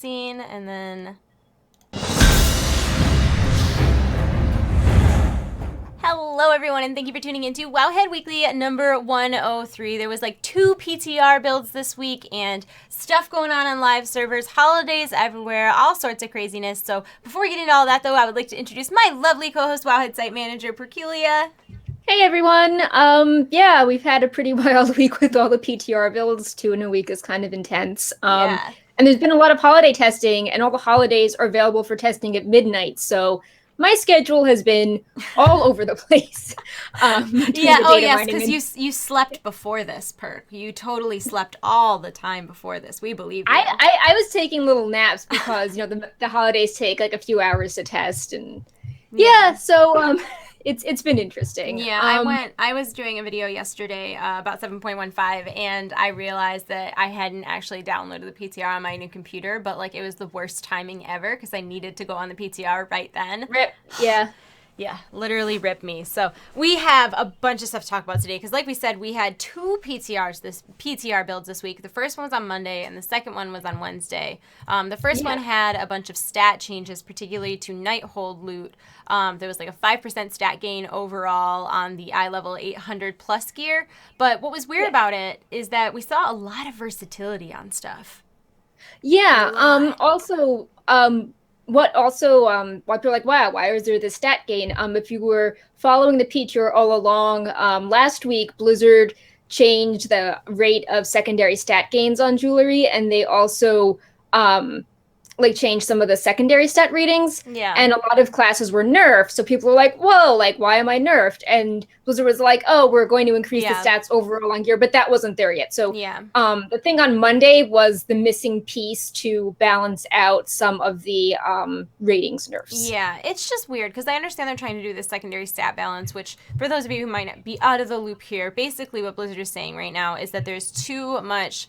scene, and then... Hello everyone, and thank you for tuning into Wowhead Weekly number 103. There was like 2 PTR builds this week and stuff going on live servers, holidays everywhere, all sorts of craziness. So before we get into all that though, I would like to introduce my lovely co-host, Wowhead Site Manager, Perculia. Hey everyone. Yeah, we've had a pretty wild week with all the PTR builds. 2 in a week is kind of intense. Yeah. And there's been a lot of holiday testing, and all the holidays are available for testing at midnight. So my schedule has been all over the place. Yeah, the oh data yes, mining because you slept before this, Perk. You totally slept all the time before this. We believe you. I was taking little naps because the holidays take like a few hours to test, and yeah, so it's been interesting. Yeah, I was doing a video yesterday about 7.15, and I realized that I hadn't actually downloaded the PTR on my new computer, but like it was the worst timing ever because I needed to go on the PTR right then. Rip. Yeah. Yeah, literally rip me. So we have a bunch of stuff to talk about today because, like we said, we had 2 PTR builds this week. The first one was on Monday, and the second one was on Wednesday. The first one had a bunch of stat changes, particularly to Nighthold loot. There was like a 5% stat gain overall on the eye level 800 plus gear. But what was weird about it is that we saw a lot of versatility on stuff. Yeah. Why people are like, wow, why is there this stat gain? If you were following the feature all along, last week Blizzard changed the rate of secondary stat gains on jewelry, and they also like changed some of the secondary stat readings. Yeah. And a lot of classes were nerfed, so people were like, whoa, like why am I nerfed? And Blizzard was like, oh, we're going to increase the stats overall on gear, but that wasn't there yet. So the thing on Monday was the missing piece to balance out some of the ratings nerfs. Yeah, it's just weird because I understand they're trying to do this secondary stat balance, which for those of you who might not be out of the loop here, basically what Blizzard is saying right now is that there's too much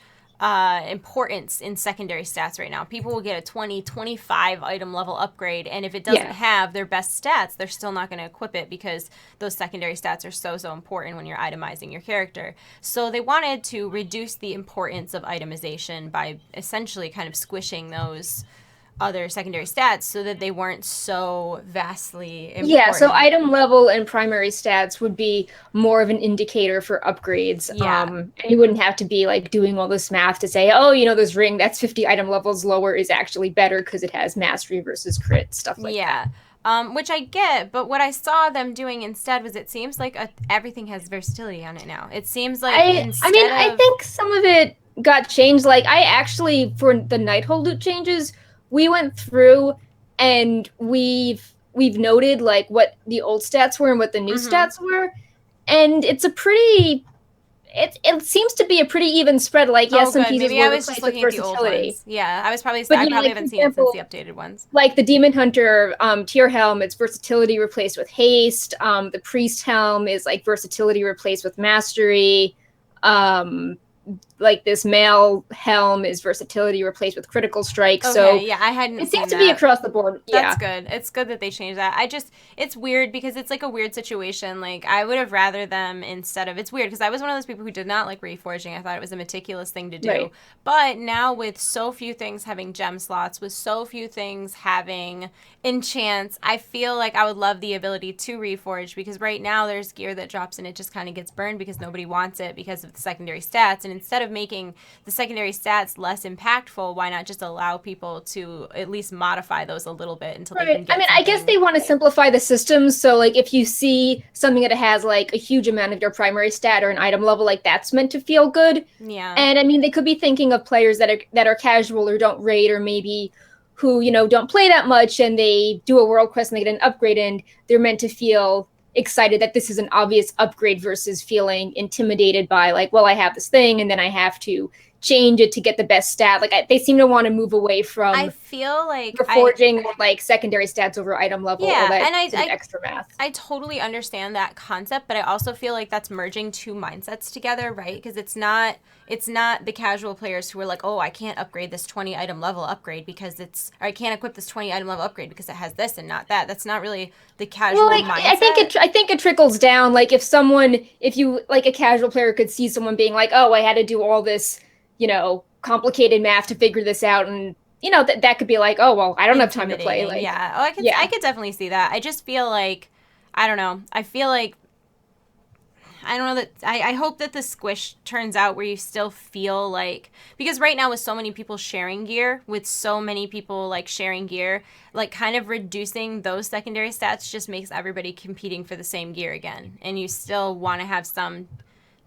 importance in secondary stats right now. People will get a 20, 25 item level upgrade, and if it doesn't have their best stats, they're still not going to equip it because those secondary stats are so important when you're itemizing your character. So they wanted to reduce the importance of itemization by essentially kind of squishing those other secondary stats so that they weren't so vastly important. Yeah, so item level and primary stats would be more of an indicator for upgrades. Yeah. And you wouldn't have to be like doing all this math to say, oh, this ring that's 50 item levels lower is actually better because it has mastery versus crit, stuff like that. Which I get, but what I saw them doing instead was it seems like everything has versatility on it now. It seems like I think some of it got changed. Like I actually, for the Nighthold loot changes, we went through and we've noted like what the old stats were and what the new stats were, and it's a pretty it seems to be a pretty even spread. Like yes, some pieces were replaced with versatility. Yeah, I probably haven't seen it since the updated ones. Like the Demon Hunter tier helm, it's versatility replaced with haste. The Priest helm is like versatility replaced with mastery. Like this male helm is versatility replaced with critical strike. Okay, so yeah, I hadn't. It seems to be across the board. That's good. It's good that they changed that. It's weird because it's like a weird situation. Like I would have rather them instead of. It's weird because I was one of those people who did not like reforging. I thought it was a meticulous thing to do. Right. But now with so few things having gem slots, with so few things having enchants, I feel like I would love the ability to reforge because right now there's gear that drops and it just kind of gets burned because nobody wants it because of the secondary stats. And instead of making the secondary stats less impactful, why not just allow people to at least modify those a little bit until they can get I guess they want to simplify the systems, so like if you see something that has like a huge amount of your primary stat or an item level, like that's meant to feel good. Yeah. And I mean they could be thinking of players that are casual or don't raid or maybe who don't play that much and they do a world quest and they get an upgrade and they're meant to feel excited that this is an obvious upgrade versus feeling intimidated by like, well, I have this thing and then I have to change it to get the best stat. Like they seem to want to move away from. I feel like forging like secondary stats over item level. Yeah, and I extra math. I totally understand that concept, but I also feel like that's merging 2 mindsets together, right? Because it's not the casual players who are like, oh, I can't upgrade this 20 item level upgrade because or I can't equip this 20 item level upgrade because it has this and not that. That's not really the casual mindset. I think it trickles down. Like if you like a casual player could see someone being like, oh, I had to do all this, complicated math to figure this out, and that could be like, oh well, I don't have time to play. Intimidating. Like, Yeah. Oh, I yeah, could definitely see that. I just feel like, I don't know. I feel like I don't know that I hope that the squish turns out where you still feel like, because right now with so many people sharing gear, with so many people like sharing gear, like kind of reducing those secondary stats just makes everybody competing for the same gear again. And you still want to have some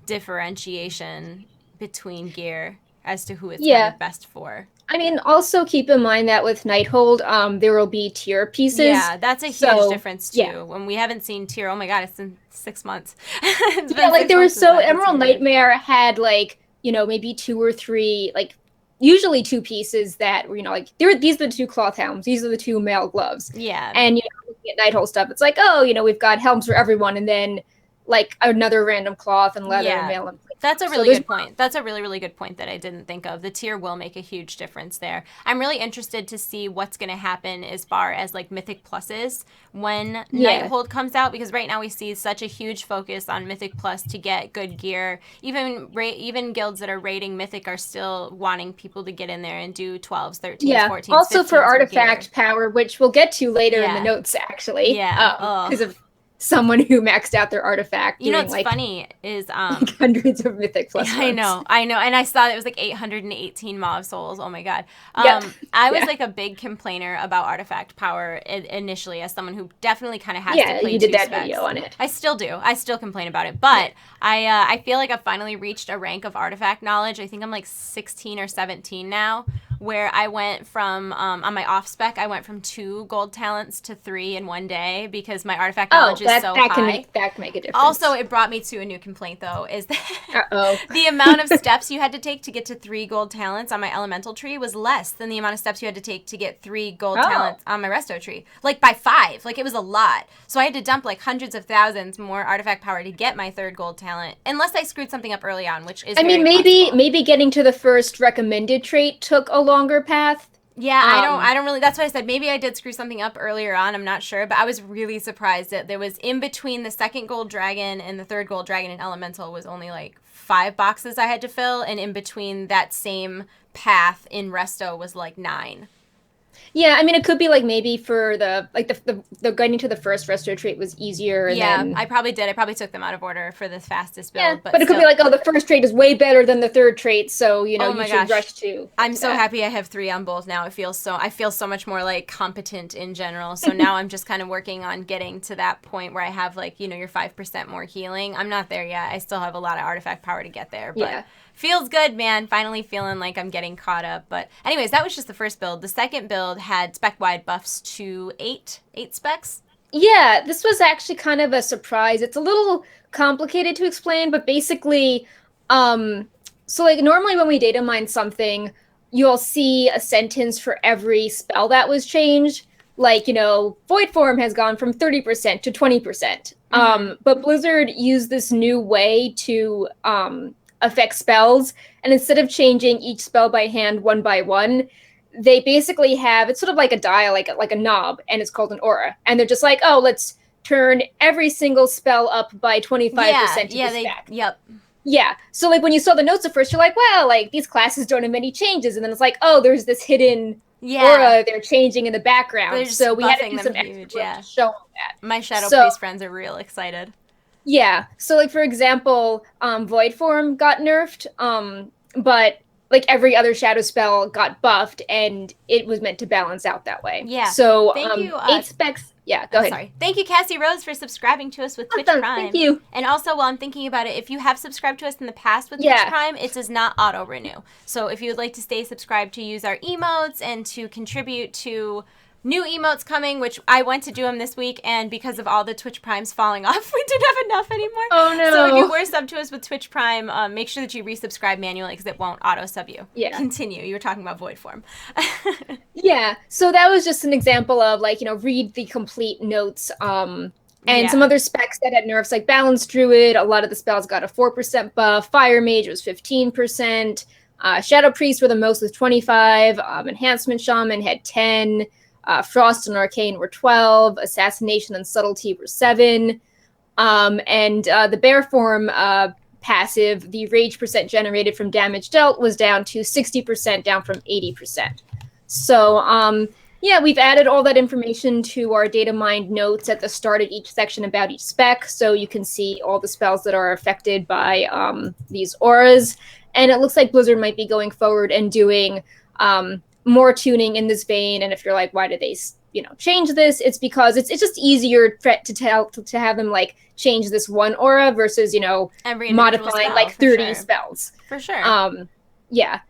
differentiation between gear as to who it's kind yeah. of best for. I mean, also keep in mind that with Nighthold, there will be tier pieces. Yeah, that's a huge So difference yeah, too. When we haven't seen tier, oh my god, it's been 6 months. It's yeah. been Like six there months was since so I've been Emerald seeing it. Nightmare had like maybe two or three like usually two pieces that were like these are the two cloth helms, these are the two mail gloves, Yeah. and looking at Nighthold stuff, it's like oh we've got helms for everyone, and then like another random cloth and leather and Yeah, mail and plate. that's a So really there's good point. That's a really, really good point that I didn't think of. The tier will make a huge difference there. I'm really interested to see what's going to happen as far as like Mythic Pluses when yeah Nighthold comes out, because right now we see such a huge focus on Mythic Plus to get good gear. Even guilds that are rating Mythic are still wanting people to get in there and do 12s, 13s, yeah. 14s, Also for 15s for gear. artifact power, which we'll get to later in the Yeah. notes actually, Yeah. because Oh. of someone who maxed out their artifact You know doing what's like funny is hundreds of Mythic yeah, Plus runs. I know, and I saw it was like 818 Mauve souls. Oh my god. Yep. I was Yeah. like a big complainer about artifact power initially, as someone who definitely kind of has to Yeah, play you did two that video specs. on it. I still do. I still complain about it, Yeah. but I feel like I've finally reached a rank of artifact knowledge. I think I'm like 16 or 17 now, where I went from on my off spec, I went from 2 gold talents to 3 in one day because my artifact Oh, knowledge is so that can high. make a Also, difference. it brought me to a new complaint though, is that Uh-oh. the amount of steps you had to take to get to 3 gold talents on my elemental tree was less than the amount of steps you had to take to get 3 gold Oh. talents on my resto tree. Like by 5. Like it was a lot. So I had to dump like hundreds of thousands more artifact power to get my 3rd gold talent. Unless I screwed something up early on, which is I mean, very possible. maybe getting to the first recommended trait took a longer path. Yeah, Um, I don't really, that's why I said maybe I did screw something up earlier on, I'm not sure, but I was really surprised that there was in between the 2nd gold dragon and the 3rd gold dragon in elemental was only like 5 boxes I had to fill, and in between that same path in resto was like 9. yeah, I mean, it could be like maybe for the getting to the first resto trait was easier, and Yeah, then I probably did. I probably took them out of order for the fastest yeah, build, but but it could be still. like oh, the first trait is way better than the third trait, so Oh you my should gosh. rush to get I'm to so that. happy I have 3 on both now. I feel so much more like competent in general. So now I'm just kind of working on getting to that point where I have like, your 5% more healing. I'm not there yet. I still have a lot of artifact power to get there, but Yeah. feels good, man. Finally feeling like I'm getting caught up. But anyways, that was just the first build. The second build had spec wide buffs to 8 specs. Yeah, this was actually kind of a surprise. It's a little complicated to explain, but basically, um, so like normally when we data mine something, you'll see a sentence for every spell that was changed. Like, void form has gone from 30% to 20%. Mm-hmm. But Blizzard used this new way to affect spells, and instead of changing each spell by hand one by one, they basically have it's sort of like a dial, like a knob, and it's called an aura. And they're just like, oh, let's turn every single spell up by Yeah, 25% to yeah, the stack. yep. Yeah. So like when you saw the notes at first, you're like, well, like these classes don't have many changes, and then it's like, oh, there's this hidden Yeah. aura they're changing in the They're background. So just we had to buffing do them some extra huge, work to yeah. show them that. My Shadow So Priest friends are real excited. yeah. So like for example, Void Form got nerfed, but like every other shadow spell got buffed, and it was meant to balance out that way. Yeah. So Thank you. 8 specs. Yeah, go ahead. Sorry. Thank you, Cassie Rose, for subscribing to us with Twitch Awesome. Thank Prime. you. And also, while I'm thinking about it, if you have subscribed to us in the past with Twitch Yeah. Prime, it does not auto renew. So if you would like to stay subscribed to use our emotes and to contribute to new emotes coming, which I went to do them this week, and because of all the Twitch Primes falling off, we didn't have enough anymore. Oh no. So if you were sub to us with Twitch Prime, make sure that you resubscribe manually because it won't auto sub you. Yeah. Continue. You were talking about void form. Yeah. So that was just an example of like, read the complete notes. And Yeah. some other specs that had nerfs, like Balance Druid, a lot of the spells got a 4% buff. Fire Mage was 15%. Shadow Priest were the most with 25. Enhancement Shaman had 10. Frost and Arcane were 12. Assassination and Subtlety were 7. And the Bear Form passive, the rage percent generated from damage dealt was down to 60%, down from 80%. So, yeah, we've added all that information to our data mined notes at the start of each section about each spec, so you can see all the spells that are affected by these auras. And it looks like Blizzard might be going forward and doing more tuning in this vein. And if you're like, why did they, change this? It's because it's just easier to have them like change this one aura versus Every individual modifying spell, like for 30 sure. spells. For sure. Yeah.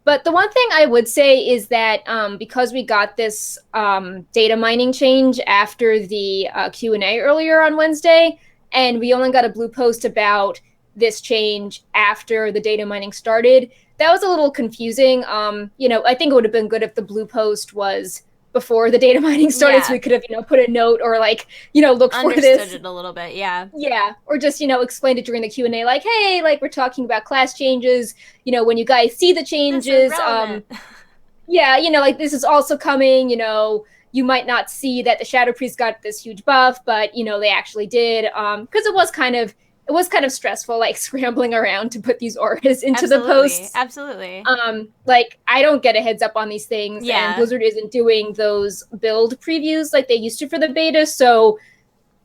But the one thing I would say is that because we got this data mining change after the Q&A earlier on Wednesday, and we only got a blue post about this change after the data mining started, that was a little confusing. I think it would have been good if the blue post was before the data mining started, so we could have, put a note or like, look for this. Understood it a little bit, yeah. Yeah, or just, explained it during the Q&A, like, hey, like, we're talking about class changes, when you guys see the changes, yeah, like, this is also coming, you might not see that the Shadow Priest got this huge buff, but, they actually did, because it was kind of stressful, like, scrambling around to put these auras into the posts. Absolutely. Like, I don't get a heads up on these things, and Blizzard isn't doing those build previews like they used to for the beta, so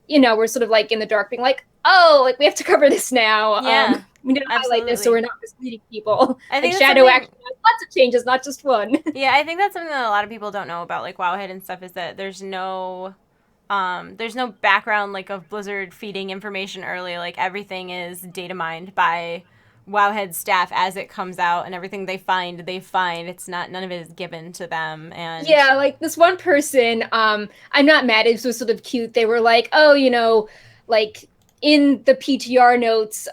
we're sort of like in the dark being like, oh, like we have to cover this now. Yeah. We need to highlight this so we're not misleading people. I think like Shadow actually has lots of changes, not just one. Yeah, I think that's something that a lot of people don't know about like Wowhead and stuff is that there's no background like of Blizzard feeding information early. Like everything is data mined by Wowhead staff as it comes out, and everything they find. It's not, none of it is given to them. And yeah, like this one person, I'm not mad, it was sort of cute. They were like, oh, like in the PTR notes,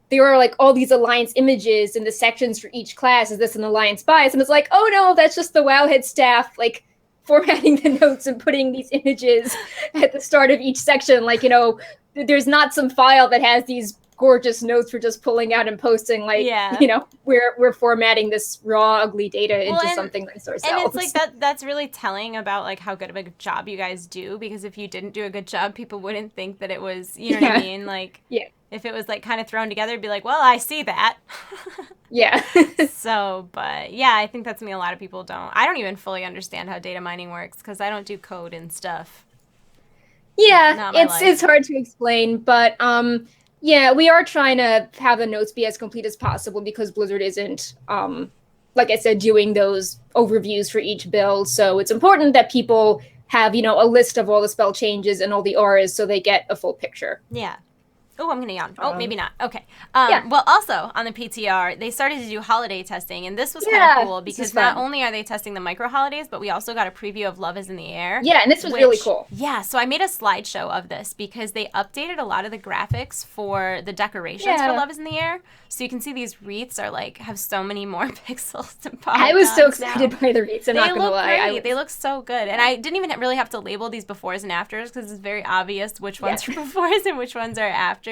there are like all these alliance images in the sections for each class. Is this an alliance bias? And it's like, oh no, that's just the Wowhead staff like formatting the notes and putting these images at the start of each section. Like, there's not some file that has these gorgeous notes we're just pulling out and posting, like, we're formatting this raw ugly data into something nice ourselves. And it's like that's really telling about like how good of a job you guys do, because if you didn't do a good job, people wouldn't think that it was, what I mean, like, if it was like kind of thrown together, it'd be like, well, I see that. Yeah. So, but yeah, I think that's something a lot of people I don't even fully understand how data mining works because I don't do code and stuff. Yeah, it's hard to explain, but yeah, we are trying to have the notes be as complete as possible because Blizzard isn't, like I said, doing those overviews for each build. So it's important that people have, a list of all the spell changes and all the auras so they get a full picture. Yeah. Oh, I'm going to yawn. Oh, maybe not. Okay. Well, also on the PTR, they started to do holiday testing, and this was kind of cool because not only are they testing the micro holidays, but we also got a preview of Love is in the Air. Yeah, and this was really cool. Yeah, so I made a slideshow of this because they updated a lot of the graphics for the decorations for Love is in the Air. So you can see these wreaths are like have so many more pixels to pop. I was so excited by the wreaths. I'm not gonna lie. They look so good, and I didn't even really have to label these befores and afters because it's very obvious which ones are befores and which ones are afters.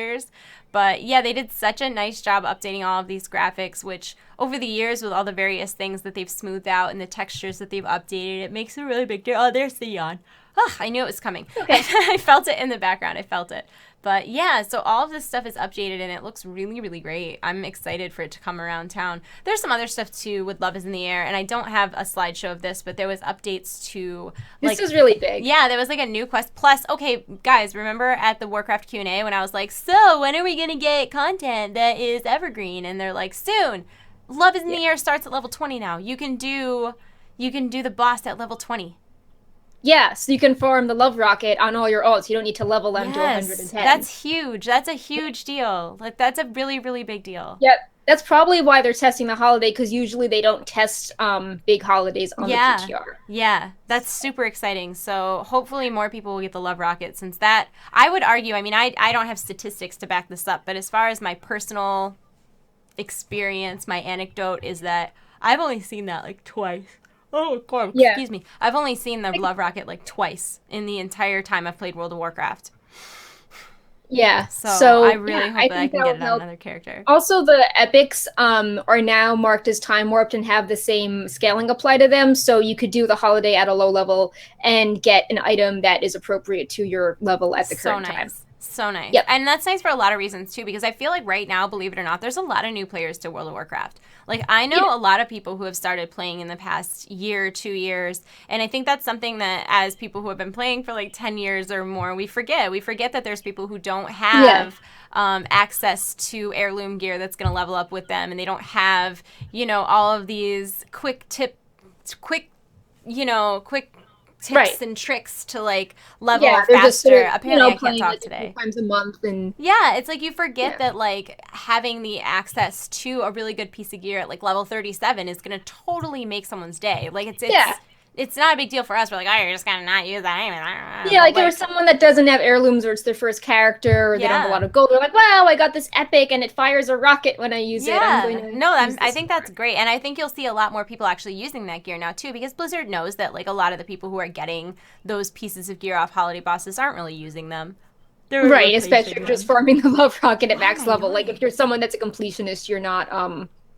But yeah, they did such a nice job updating all of these graphics, which over the years with all the various things that they've smoothed out and the textures that they've updated, it makes a really big deal. Oh, there's the yawn. Oh, I knew it was coming. Okay. I felt it in the background. I felt it. But yeah, so all of this stuff is updated and it looks really, really great. I'm excited for it to come around town. There's some other stuff too with Love is in the Air, and I don't have a slideshow of this, but there was updates to like, this is really big. Yeah, there was like a new quest. Plus, okay, guys, remember at the Warcraft Q&A when I was like, so when are we gonna get content that is evergreen? And they're like, soon. Love is in the Air starts at level 20 now. You can do the boss at level 20. Yeah, so you can farm the Love Rocket on all your alts. You don't need to level them to 110. That's huge. That's a huge deal. Like, that's a really, really big deal. Yep. That's probably why they're testing the holiday, because usually they don't test big holidays on the PTR. Yeah, that's super exciting. So hopefully more people will get the Love Rocket, since that, I would argue, I mean, I don't have statistics to back this up, but as far as my personal experience, my anecdote is that I've only seen that like twice. Oh, God, excuse me. I've only seen the Love Rocket like twice in the entire time I've played World of Warcraft. Yeah. So I really hope that I can get it on another character. Also, the epics are now marked as time warped and have the same scaling apply to them. So you could do the holiday at a low level and get an item that is appropriate to your level at the current time. So nice. Yep. And that's nice for a lot of reasons, too, because I feel like right now, believe it or not, there's a lot of new players to World of Warcraft. Like, I know a lot of people who have started playing in the past year, 2 years, and I think that's something that as people who have been playing for like 10 years or more, we forget. We forget that there's people who don't have access to heirloom gear that's going to level up with them, and they don't have, you know, all of these quick tips and tricks to like level up faster. Apparently, I can't playing talk like today. 2 times a month, and it's like you forget that like having the access to a really good piece of gear at like level 37 is going to totally make someone's day. Like it's not a big deal for us. We're like, oh, you're just gonna not use that anyway. Yeah, like there was someone that doesn't have heirlooms, or it's their first character, or they don't have a lot of gold. They're like, wow, I got this epic, and it fires a rocket when I use it. I'm going to I think that's great, and I think you'll see a lot more people actually using that gear now too, because Blizzard knows that like a lot of the people who are getting those pieces of gear off holiday bosses aren't really using them. Right, especially if you're just farming the love rocket at max level. Like if you're someone that's a completionist, you're not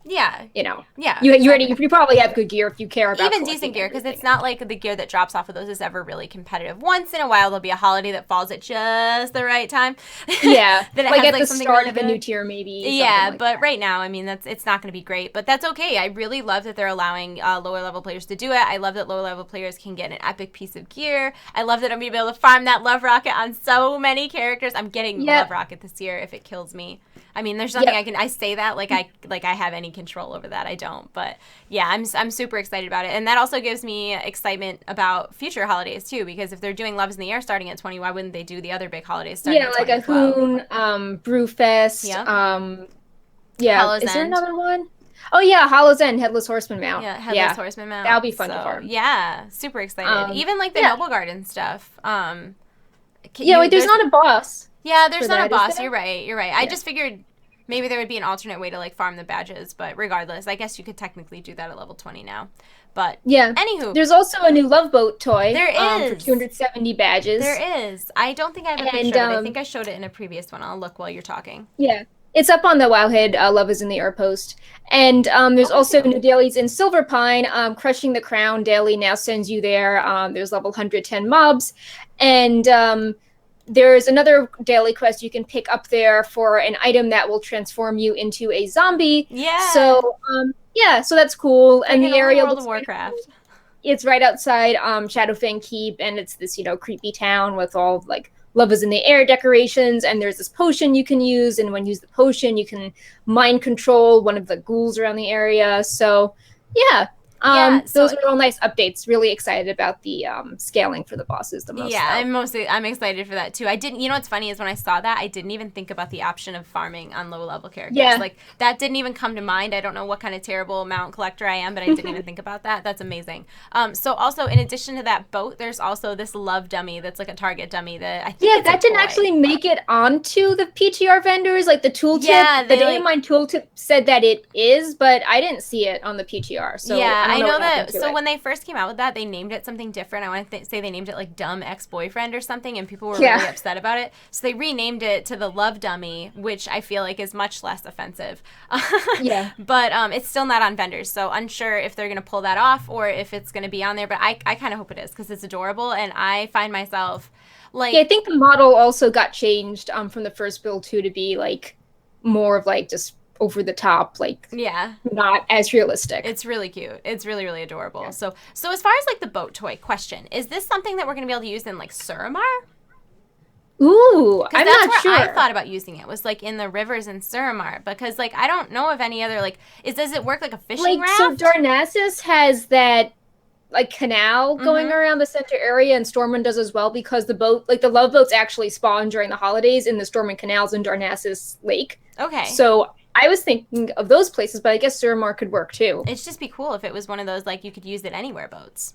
you probably have good gear if you care about even decent gear, because it's not like the gear that drops off of those is ever really competitive. Once in a while there'll be a holiday that falls at just the right time. Yeah. That it like has, at the start really of a new tier maybe. Yeah, but right now, I mean, it's not going to be great, but that's okay. I really love that they're allowing lower level players to do it. I love that lower level players can get an epic piece of gear. I love that I'm going to be able to farm that love rocket on so many characters. I'm getting love rocket this year if it kills me. I mean, there's nothing I say that like I have any control over that. I don't. But yeah, I'm super excited about it. And that also gives me excitement about future holidays too, because if they're doing Loves in the Air starting at 20, why wouldn't they do the other big holidays starting at 20? Yeah, like a Hoon, Brewfest, Hallow's is there End. another one? Oh yeah, Hallow's End, Headless Horseman mount. Yeah, Headless Horseman mount. That'll be fun to farm. Yeah, super excited. Even like the Noble Garden stuff. There's not a boss. Yeah, there's not a boss. You're right. Yeah. I just figured maybe there would be an alternate way to like farm the badges, but regardless, I guess you could technically do that at level 20 now. But anywho, there's also a new Love Boat toy. There is for 270 badges. There is. I don't think I have a picture of it. I think I showed it in a previous one. I'll look while you're talking. Yeah. It's up on the Wowhead Love is in the Air post. And there's also new dailies in Silver Pine. Crushing the Crown daily now sends you there. There's level 110 mobs. And there's another daily quest you can pick up there for an item that will transform you into a zombie. Yeah. So, so that's cool. And the area World of Warcraft. It's right outside Shadowfang Keep, and it's this, creepy town with all like Love is in the Air decorations, and there's this potion you can use, and when you use the potion, you can mind control one of the ghouls around the area. So, those are all nice updates. Really excited about the scaling for the bosses the most. Yeah, I'm excited for that too. I didn't, what's funny is when I saw that, I didn't even think about the option of farming on low level characters. Yeah. Like that didn't even come to mind. I don't know what kind of terrible mount collector I am, but I didn't even think about that. That's amazing. So also in addition to that boat, there's also this love dummy that's like a target dummy that I think that didn't actually make it onto the PTR vendors, like the tooltip. Yeah, the Day of Mine tooltip said that it is, but I didn't see it on the PTR. So yeah, I know that. So when they first came out with that, they named it something different. I want to say they named it like Dumb Ex-Boyfriend or something, and people were really upset about it. So they renamed it to the Love Dummy, which I feel like is much less offensive. But it's still not on vendors, so unsure if they're going to pull that off or if it's going to be on there. But I kind of hope it is, because it's adorable, and I find myself like... Yeah, I think the model also got changed from the first build too to be like more of like just over the top, like not as realistic. It's really cute. It's really, really adorable. So as far as like the boat toy question, is this something that we're going to be able to use in like Suramar? Ooh, I'm that's not sure. I thought about using it was like in the rivers in Suramar, because like I don't know of any other like does it work like a fishing raft? So Darnassus has that like canal going around the center area, and Stormwind does as well, because the boat, like the love boats, actually spawn during the holidays in the Stormwind canals in Darnassus Lake. Okay. So I was thinking of those places, but I guess Suramar could work too. It'd just be cool if it was one of those like you could use it anywhere boats.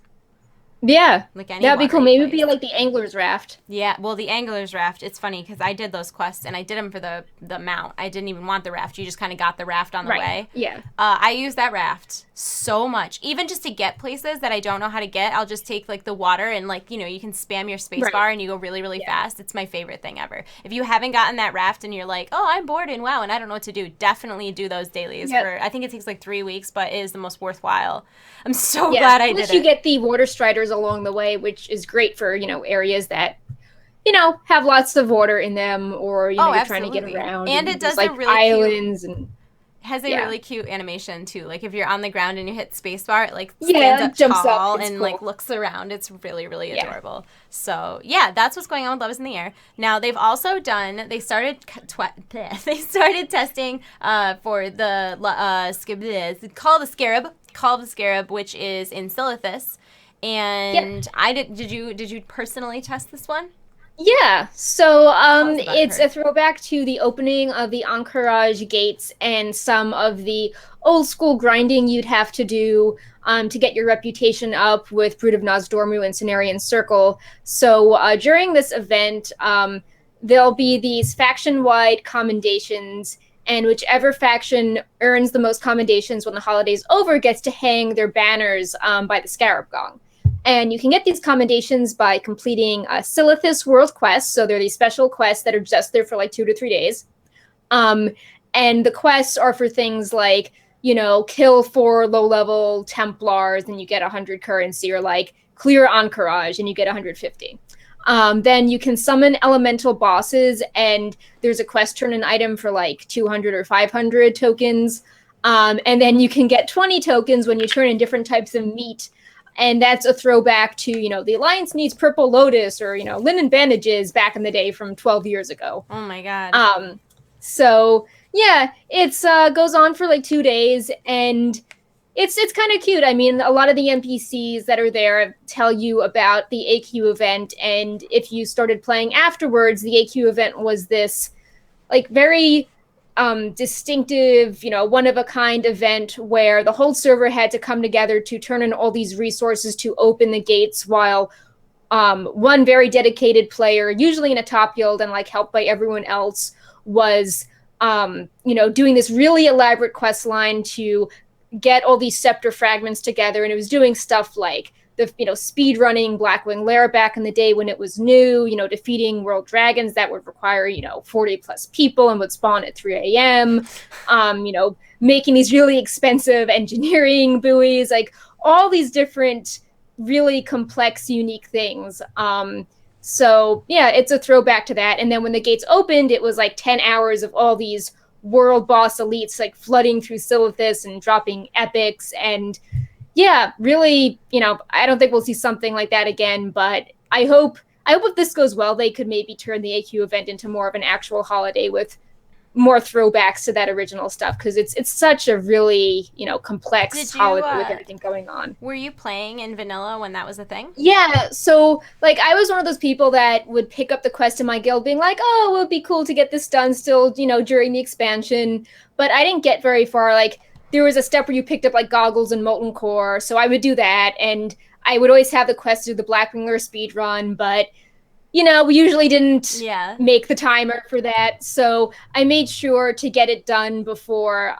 Yeah, like any that'd be cool. Maybe it'd be like the Angler's Raft. Yeah, well, the Angler's Raft, it's funny because I did those quests and I did them for the mount. I didn't even want the raft. You just kind of got the raft on the way. Yeah. I use that raft so much, even just to get places that I don't know how to get. I'll just take like the water and like, you can spam your space bar and you go really, really fast. It's my favorite thing ever. If you haven't gotten that raft and you're like, oh, I'm bored and wow, and I don't know what to do, definitely do those dailies. I think it takes like 3 weeks, but it is the most worthwhile. I'm so glad I did it. You get the water striders along the way, which is great for, areas that, have lots of water in them, or Oh, you're trying to get absolutely. around, And and it there's does a like really cute islands and has a yeah. really cute animation too. Like if you're on the ground and you hit spacebar, it like Yeah, stands like up jumps up. tall It's and like cool. looks around. It's really really Yeah. adorable. So yeah, that's what's going on with Love Is in the Air. Now they've also done. They started. They started testing for the Call of the Scarab, which is in Silithus. Yep. And I did. Did you personally test this one? Yeah, so Tell us about it, it's Perk. a throwback to the opening of the Encourage gates and some of the old school grinding you'd have to do to get your reputation up with Brood of Nozdormu and Cenarian Circle. So during this event, there'll be these faction-wide commendations, and whichever faction earns the most commendations when the holiday's over gets to hang their banners by the Scarab Gong. And you can get these commendations by completing Silithus World Quests. So they're these special quests that are just there for like 2 to 3 days. Um, and the quests are for things like, kill 4 low-level Templars and you get 100 currency, or like clear Encourage and you get 150. Then you can summon elemental bosses, and there's a quest turn an item for like 200 or 500 tokens. And then you can get 20 tokens when you turn in different types of meat, and that's a throwback to the Alliance needs Purple Lotus, or linen bandages back in the day from 12 years ago. Oh my god. So yeah, it's goes on for like 2 days, and it's kind of cute. I mean, a lot of the NPCs that are there tell you about the AQ event, and if you started playing afterwards, the AQ event was this like very distinctive, one of a kind event where the whole server had to come together to turn in all these resources to open the gates, while one very dedicated player, usually in a top guild and like helped by everyone else, was doing this really elaborate quest line to get all these scepter fragments together. And it was doing stuff like the speed running Blackwing Lair back in the day when it was new, defeating world dragons that would require 40 plus people and would spawn at 3 a.m. Making these really expensive engineering buoys, like all these different really complex unique things. So yeah, it's a throwback to that. And then when the gates opened, it was like 10 hours of all these world boss elites like flooding through Silithus and dropping epics. And yeah, really, I don't think we'll see something like that again, but I hope if this goes well, they could maybe turn the AQ event into more of an actual holiday with more throwbacks to that original stuff, because it's such a really complex holiday with everything going on. Were you playing in vanilla when that was a thing? Yeah, so like I was one of those people that would pick up the quest in my guild being like, oh, it would be cool to get this done still, during the expansion, but I didn't get very far. Like there was a step where you picked up like goggles and molten core, so I would do that, and I would always have the quest to do the Blackwing Lure speed run, but we usually didn't make the timer for that. So I made sure to get it done before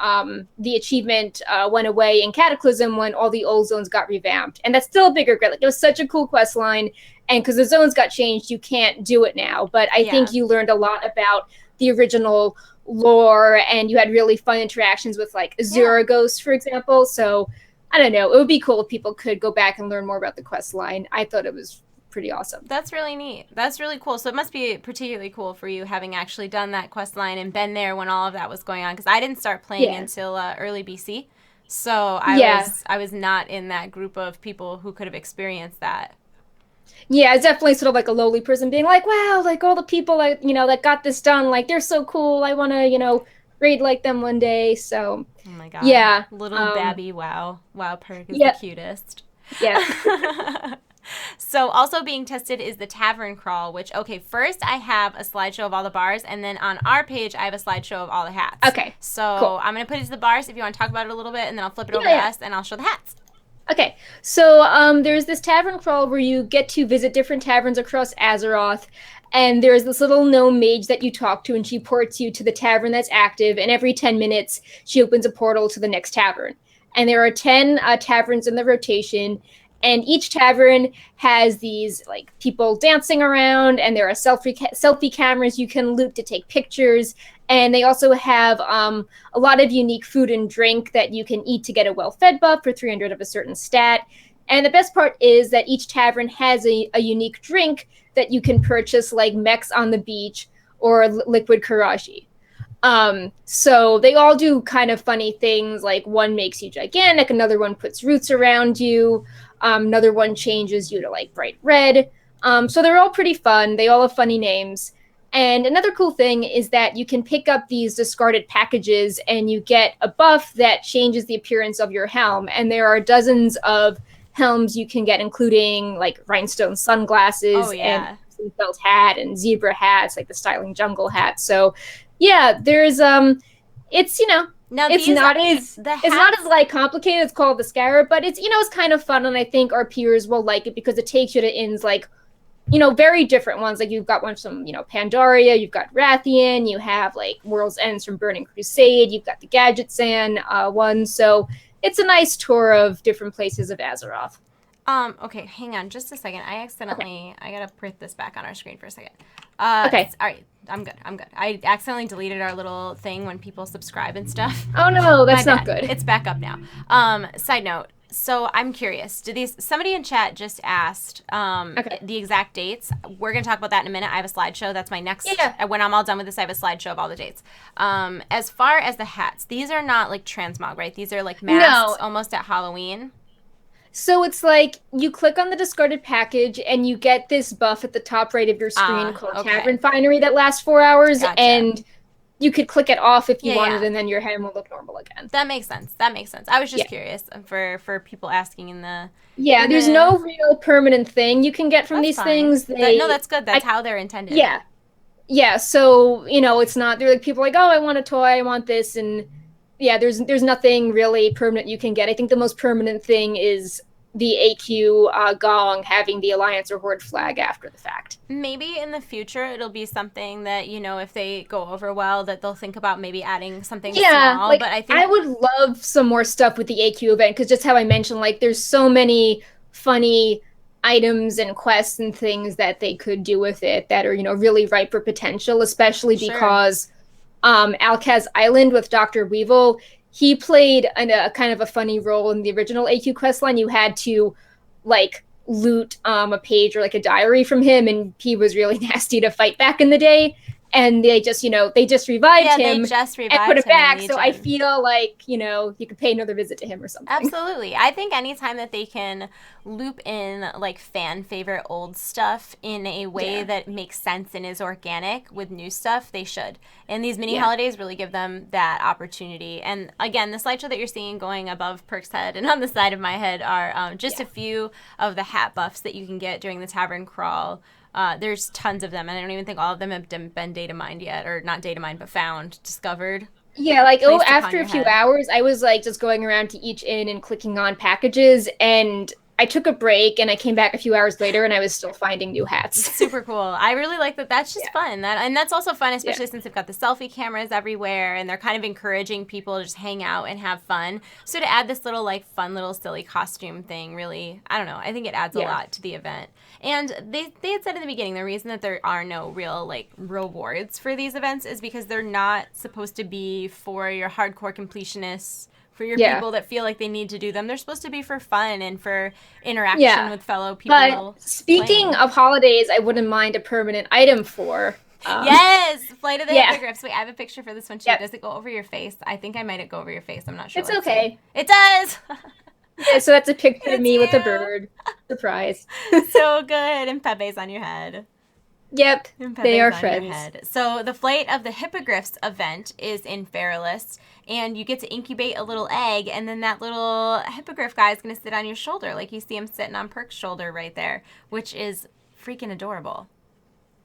the achievement went away in Cataclysm, when all the old zones got revamped. And that's still a big regret. Like, it was such a cool quest line. And because the zones got changed, you can't do it now. But I think you learned a lot about the original lore, and you had really fun interactions with like Azura Ghost, for example. So I don't know. It would be cool if people could go back and learn more about the quest line. I thought it was pretty awesome. That's really neat. That's really cool. So it must be particularly cool for you having actually done that quest line and been there when all of that was going on, because I didn't start playing until early BC. So I was not in that group of people who could have experienced that. Yeah, it's definitely sort of like a lowly person being like, wow, like all the people that that got this done, like they're so cool. I want to raid like them one day. So oh my god, yeah, little Babby Wow Perk is the cutest. Yeah. So also being tested is the Tavern Crawl, which, okay, first I have a slideshow of all the bars, and then on our page I have a slideshow of all the hats. Okay. So cool. I'm going to put it to the bars if you want to talk about it a little bit, and then I'll flip it over to us and I'll show the hats. Okay, so there's this Tavern Crawl where you get to visit different taverns across Azeroth, and there's this little gnome mage that you talk to, and she ports you to the tavern that's active, and every 10 minutes she opens a portal to the next tavern. And there are 10 taverns in the rotation, and each tavern has these like people dancing around, and there are selfie cameras you can loot to take pictures. And they also have a lot of unique food and drink that you can eat to get a well-fed buff for 300 of a certain stat. And the best part is that each tavern has a unique drink that you can purchase, like Mex on the Beach or Liquid Karaji. So they all do kind of funny things. Like one makes you gigantic, another one puts roots around you, another one changes you to like bright red. So they're all pretty fun. They all have funny names. And another cool thing is that you can pick up these discarded packages and you get a buff that changes the appearance of your helm. And there are dozens of helms you can get, including like rhinestone sunglasses Oh and yeah. felt hat and zebra hats, like the styling jungle hat. So yeah, there's it's Now it's these not as the it's not hats. as like complicated. It's called the Scarab, but it's it's kind of fun, and I think our peers will like it because it takes you to inns like very different ones. Like you've got one from Pandaria, you've got Rathian, you have like World's Ends from Burning Crusade, you've got the Gadget Sand one. So it's a nice tour of different places of Azeroth. Okay, hang on just a second. Okay. I gotta put this back on our screen for a second. Okay. All right, I'm good. I accidentally deleted our little thing when people subscribe and stuff. Oh no, My that's not bad. good. It's back up now. Side note. So I'm curious. Somebody in chat just asked Okay. the exact dates? We're gonna talk about that in a minute. I have a slideshow. That's my next. Yeah. When I'm all done with this, I have a slideshow of all the dates. As far as the hats, these are not like transmog, right? These are like masks, No. almost at Halloween. So it's like you click on the discarded package and you get this buff at the top right of your screen Ah, called okay, Tavern Finery that lasts 4 hours, gotcha. and you could click it off if you Yeah, wanted, yeah. and then your hand will look normal again. That makes sense. That makes sense. I was just Yeah. curious for people asking Yeah, in there's the. no real permanent thing you can get from That's these fine. things. No, that's good. That's I, how they're intended. yeah, yeah. So it's not. They're like people are like, oh, I want a toy, I want this, and yeah, there's nothing really permanent you can get. I think the most permanent thing is the AQ gong having the Alliance or Horde flag after the fact. Maybe in the future it'll be something that if they go over well, that they'll think about maybe adding something Yeah, small. like But I I think would love some more stuff with the AQ event because just how I mentioned, like there's so many funny items and quests and things that they could do with it that are, really ripe for potential, especially sure, because Alkaz Island with Dr. Weevil, he played a kind of a funny role in the original AQ quest line. You had to like loot a page or like a diary from him, and he was really nasty to fight back in the day. And they just revived yeah, they him just and put revived him him in back. So I Legion. feel like, you could pay another visit to him or something. Absolutely. I think anytime that they can loop in like fan favorite old stuff in a way Yeah. that makes sense and is organic with new stuff, they should. And these mini Yeah. holidays really give them that opportunity. And again, the slideshow that you're seeing going above Perk's head and on the side of my head are just Yeah. a few of the hat buffs that you can get during the tavern crawl. There's tons of them, and I don't even think all of them have been data mined yet, or not data mined, but found, discovered, Yeah, like placed upon after your a few head. hours, I was like just going around to each inn and clicking on packages, and I took a break and I came back a few hours later and I was still finding new hats. Super cool. I really like that. That's just Yeah. fun. And that's also fun, Yeah. especially since they've got the selfie cameras everywhere, and they're kind of encouraging people to just hang out and have fun. So to add this little like fun little silly costume thing, really, I don't know. I think it adds a Yeah. lot to the event. And they had said in the beginning the reason that there are no real like rewards for these events is because they're not supposed to be for your hardcore completionists, for your Yeah. people that feel like they need to do them. They're supposed to be for fun and for interaction Yeah. with fellow But people speaking playing. of holidays, I wouldn't mind a permanent item for. Yes, Flight of the Yeah. Hippogriffs. Wait, I have a picture for this one too. Yep. Does it go over your face? I think I might go over your face. I'm not sure. It's Let's see. okay. It does. Yeah, so that's a picture of It's me with a you. bird. Surprise. So good. And Pepe's on your head. Yep. And They are Pepe's on your friends. head. So the Flight of the Hippogriffs event is in Fairless, and you get to incubate a little egg, and then that little hippogriff guy is going to sit on your shoulder, like you see him sitting on Perk's shoulder right there, which is freaking adorable.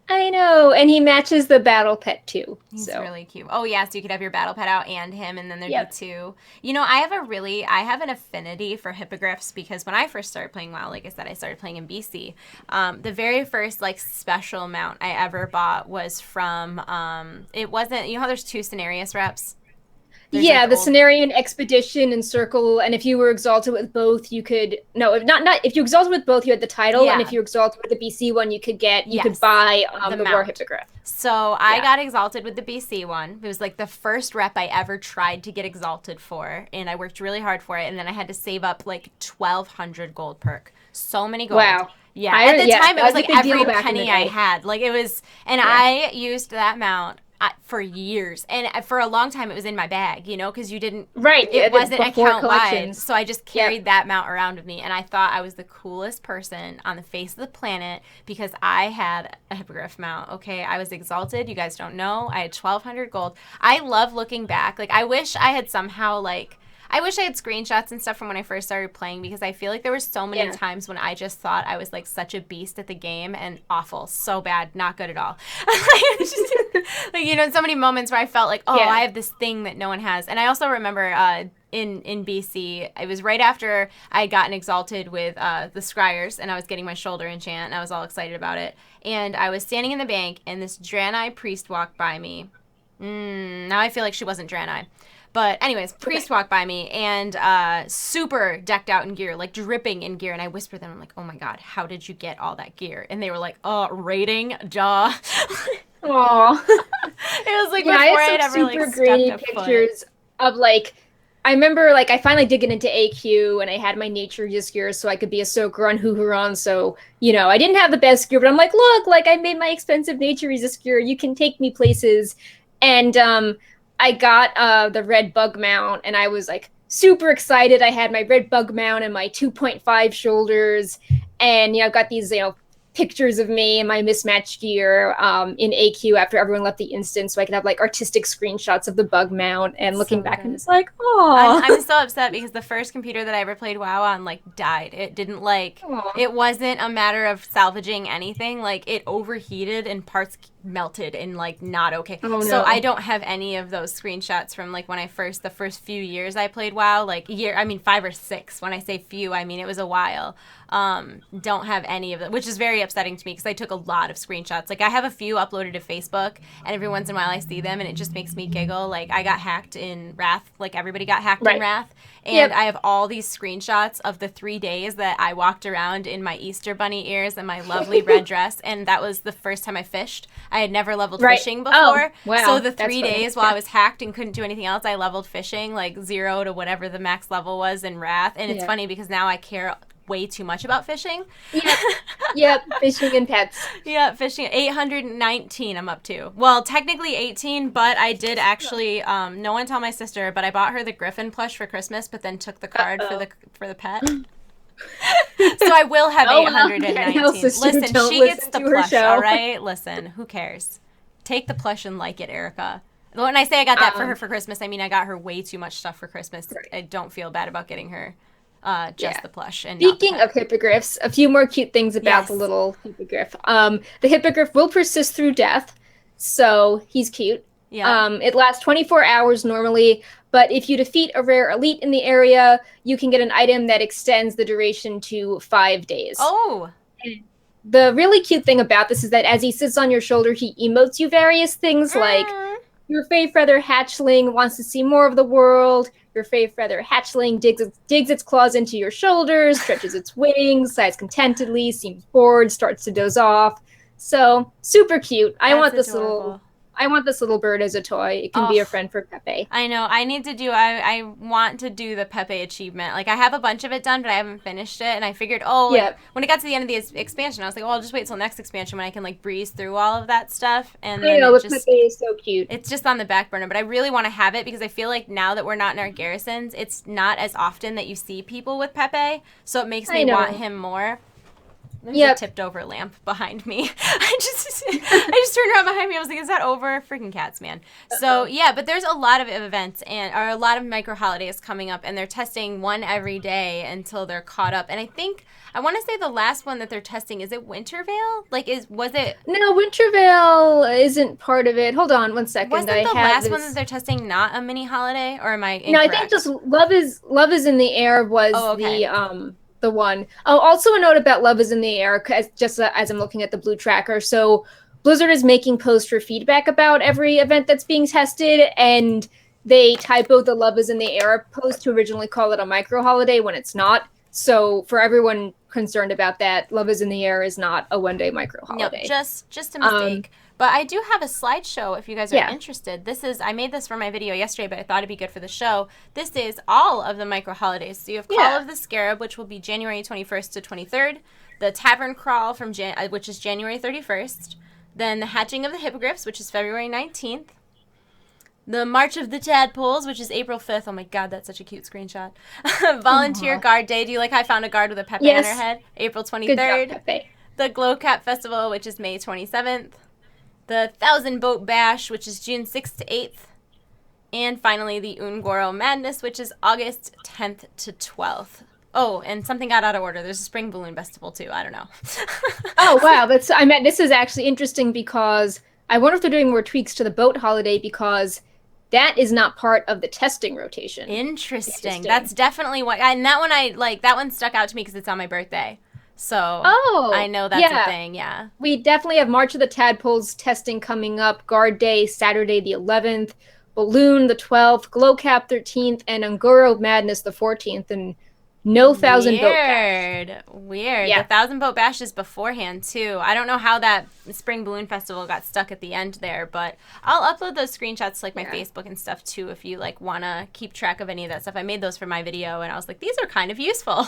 I know, and he matches the battle pet too. He's So, really cute. Oh yeah, so you could have your battle pet out and him, and then there'd be yep. two. I have an affinity for hippogriffs because when I first started playing WoW, like I said, I started playing in BC. The very first like special mount I ever bought was from. It wasn't. You know how there's two Cenarius reps. There's like Yeah, the the old. Cenarian Expedition and Circle, and if you were exalted with both, you could no, if not if you exalted with both, you had the title, and if Yeah. you exalted with the BC one, you could Yes. buy The the War mount. Hippogriff. So I Yeah. got exalted with the BC one. It was like the first rep I ever tried to get exalted for, and I worked really hard for it. And then I had to save up like 1,200 gold perk. So many gold. Wow. Yeah, at the Yeah, time it that was was a like big deal every back in the penny I day. had. Like it was, and Yeah. I used that mount for years, and for a long time it was in my bag, because you didn't. Right. Yeah, It wasn't before account wide, collections. so I just Yep. carried that mount around with me, and I thought I was the coolest person on the face of the planet because I had a hippogriff mount. Okay, I was exalted. You guys don't know. I had 1,200 gold. I love looking back. Like I wish I had somehow like. I wish I had screenshots and stuff from when I first started playing because I feel like there were so many Yeah. times when I just thought I was like such a beast at the game and awful, so bad, not good at all. Like so many moments where I felt like, oh, Yeah. I have this thing that no one has. And I also remember in BC, it was right after I had gotten exalted with the Scryers, and I was getting my shoulder enchant, and I was all excited about it. And I was standing in the bank, and this Draenei priest walked by me. Now I feel like she wasn't Draenei. But anyways, priest walked by me and super decked out in gear, like dripping in gear. And I whispered to them, I'm like, oh my God, how did you get all that gear? And they were like, raiding, duh. Aw. It was like Yeah, before I I'd have some ever super like grainy stepped a foot. pictures of like I remember like I finally did get into AQ and I had my nature gear so I could be a soaker on Huhuron. So, I didn't have the best gear, but I'm like, look, like I made my expensive nature resist gear. You can take me places. And I got the red bug mount and I was like super excited. I had my red bug mount and my 2.5 shoulders. And I've got these, pictures of me and my mismatched gear in AQ after everyone left the instance, so I could have like artistic screenshots of the bug mount. And looking So back, I'm good. just like, oh, I'm so upset because the first computer that I ever played WoW on like died. It didn't like. It wasn't a matter of salvaging anything. Like it overheated and parts melted and like not okay. Oh, So no. I don't have any of those screenshots from like when the first few years I played WoW. Like 5 or 6. When I say few, I mean it was a while. Don't have any of them, which is very upsetting to me because I took a lot of screenshots. Like I have a few uploaded to Facebook, and every once in a while I see them, and it just makes me giggle. Like I got hacked in Wrath, like everybody got hacked in Right. Wrath, and Yep. I have all these screenshots of the 3 days that I walked around in my Easter bunny ears and my lovely red dress, and that was the first time I fished. I had never leveled Right. fishing Oh, before, wow. so the That's 3 funny. days while Yeah. I was hacked and couldn't do anything else, I leveled fishing like 0 to whatever the max level was in Wrath, and it's Yeah. funny because now I care way too much about fishing. Yep. Yep. Fishing and pets. Yeah, fishing 819 I'm up to. Well, technically 18, but I did actually no one tell my sister, but I bought her the Griffin plush for Christmas, but then took the card for the pet. So I will have Oh, well, 819. Danielle's sister, Listen, don't she listen gets the to her plush, show. all right? Listen, who cares? Take the plush and like it, Erica. When I say I got that for her for Christmas, I mean I got her way too much stuff for Christmas. Right. I don't feel bad about getting her just Yeah. the plush and not the Speaking pet. of hippogriffs, a few more cute things about the Yes. little hippogriff. The hippogriff will persist through death, so he's cute. Yeah. It lasts 24 hours normally, but if you defeat a rare elite in the area, you can get an item that extends the duration to 5 days. Oh. The really cute thing about this is that as he sits on your shoulder, he emotes you various things like your Fey Feather hatchling wants to see more of the world. Your Fey Feather hatchling digs its claws into your shoulders, stretches its wings, sighs contentedly, seems bored, starts to doze off. So super cute. I want That's this adorable. little bird as a toy. It can be a Oh. friend for Pepe. I know. I want to do the Pepe achievement. Like, I have a bunch of it done, but I haven't finished it. And I figured, Yeah. when it got to the end of the expansion, I was like, I'll just wait till next expansion when I can, like, breeze through all of that stuff. And I then know, but Pepe is so cute. it's just on the back burner. But I really want to have it because I feel like now that we're not in our garrisons, it's not as often that you see people with Pepe. So it makes I me know. want him more. There's Yep. a tipped over lamp behind me. I just turned around behind me. I was like, is that over? Freaking cats, man. So yeah, but there's a lot of events or a lot of micro holidays coming up, and they're testing one every day until they're caught up. And I want to say the last one that they're testing, is it Wintervale? Like, was it? No, Wintervale isn't part of it. Hold on one second. Wasn't I the have last this... one that they're testing not a mini holiday, or am I incorrect? No, I think just Love is in the Air was okay. the one. Oh, also a note about Love is in the Air, just as I'm looking at the blue tracker. So Blizzard is making posts for feedback about every event that's being tested, and they typoed the Love is in the Air post to originally call it a micro holiday when it's not. So for everyone concerned about that, Love is in the Air is not a one-day micro No, holiday. just a mistake. But I do have a slideshow if you guys are Yeah. interested. I made this for my video yesterday, but I thought it'd be good for the show. This is all of the micro holidays. So you have Call of the Scarab, which will be January 21st to 23rd. The Tavern Crawl which is January 31st. Then the Hatching of the Hippogriffs, which is February 19th. The March of the Tadpoles, which is April 5th. Oh my god, that's such a cute screenshot. Volunteer Guard Day. Do you like how I found a guard with a Pepe on her head? April 23rd. Good job, Pepe. The Glow Cap Festival, which is May 27th. The Thousand Boat Bash, which is June 6th to 8th. And finally, the Ungoro Madness, which is August 10th to 12th. Oh, and something got out of order. There's a Spring Balloon Festival, too. I don't know. Oh, wow. This is actually interesting because I wonder if they're doing more tweaks to the boat holiday because that is not part of the testing rotation. Interesting. That's definitely what... And that one stuck out to me because it's on my birthday. So I know that's a thing, yeah. We definitely have March of the Tadpoles testing coming up, Guard Day, Saturday the 11th, Balloon the 12th, Glow Cap 13th, and Ungoro Madness the 14th, and no Thousand Boat Bash. Weird. Yeah. The Thousand Boat Bash is beforehand, too. I don't know how that Spring Balloon Festival got stuck at the end there, but I'll upload those screenshots to, my Facebook and stuff, too, if you, want to keep track of any of that stuff. I made those for my video, and I was like, these are kind of useful.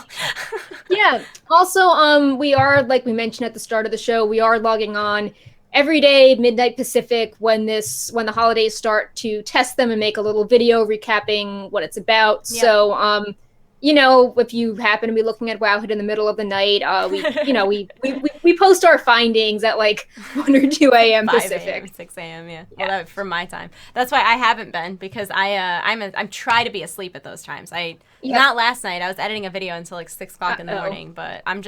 Yeah. Also, we are, like we mentioned at the start of the show, we are logging on every day, midnight Pacific, when the holidays start, to test them and make a little video recapping what it's about. Yeah. So, if you happen to be looking at Wowhead in the middle of the night, we post our findings at 1 or 2 a.m. Pacific. 5 a.m., 6 a.m. Yeah. Well, that for my time. That's why I haven't been because I'm try to be asleep at those times. Not last night. I was editing a video until 6 o'clock in the morning, but I'm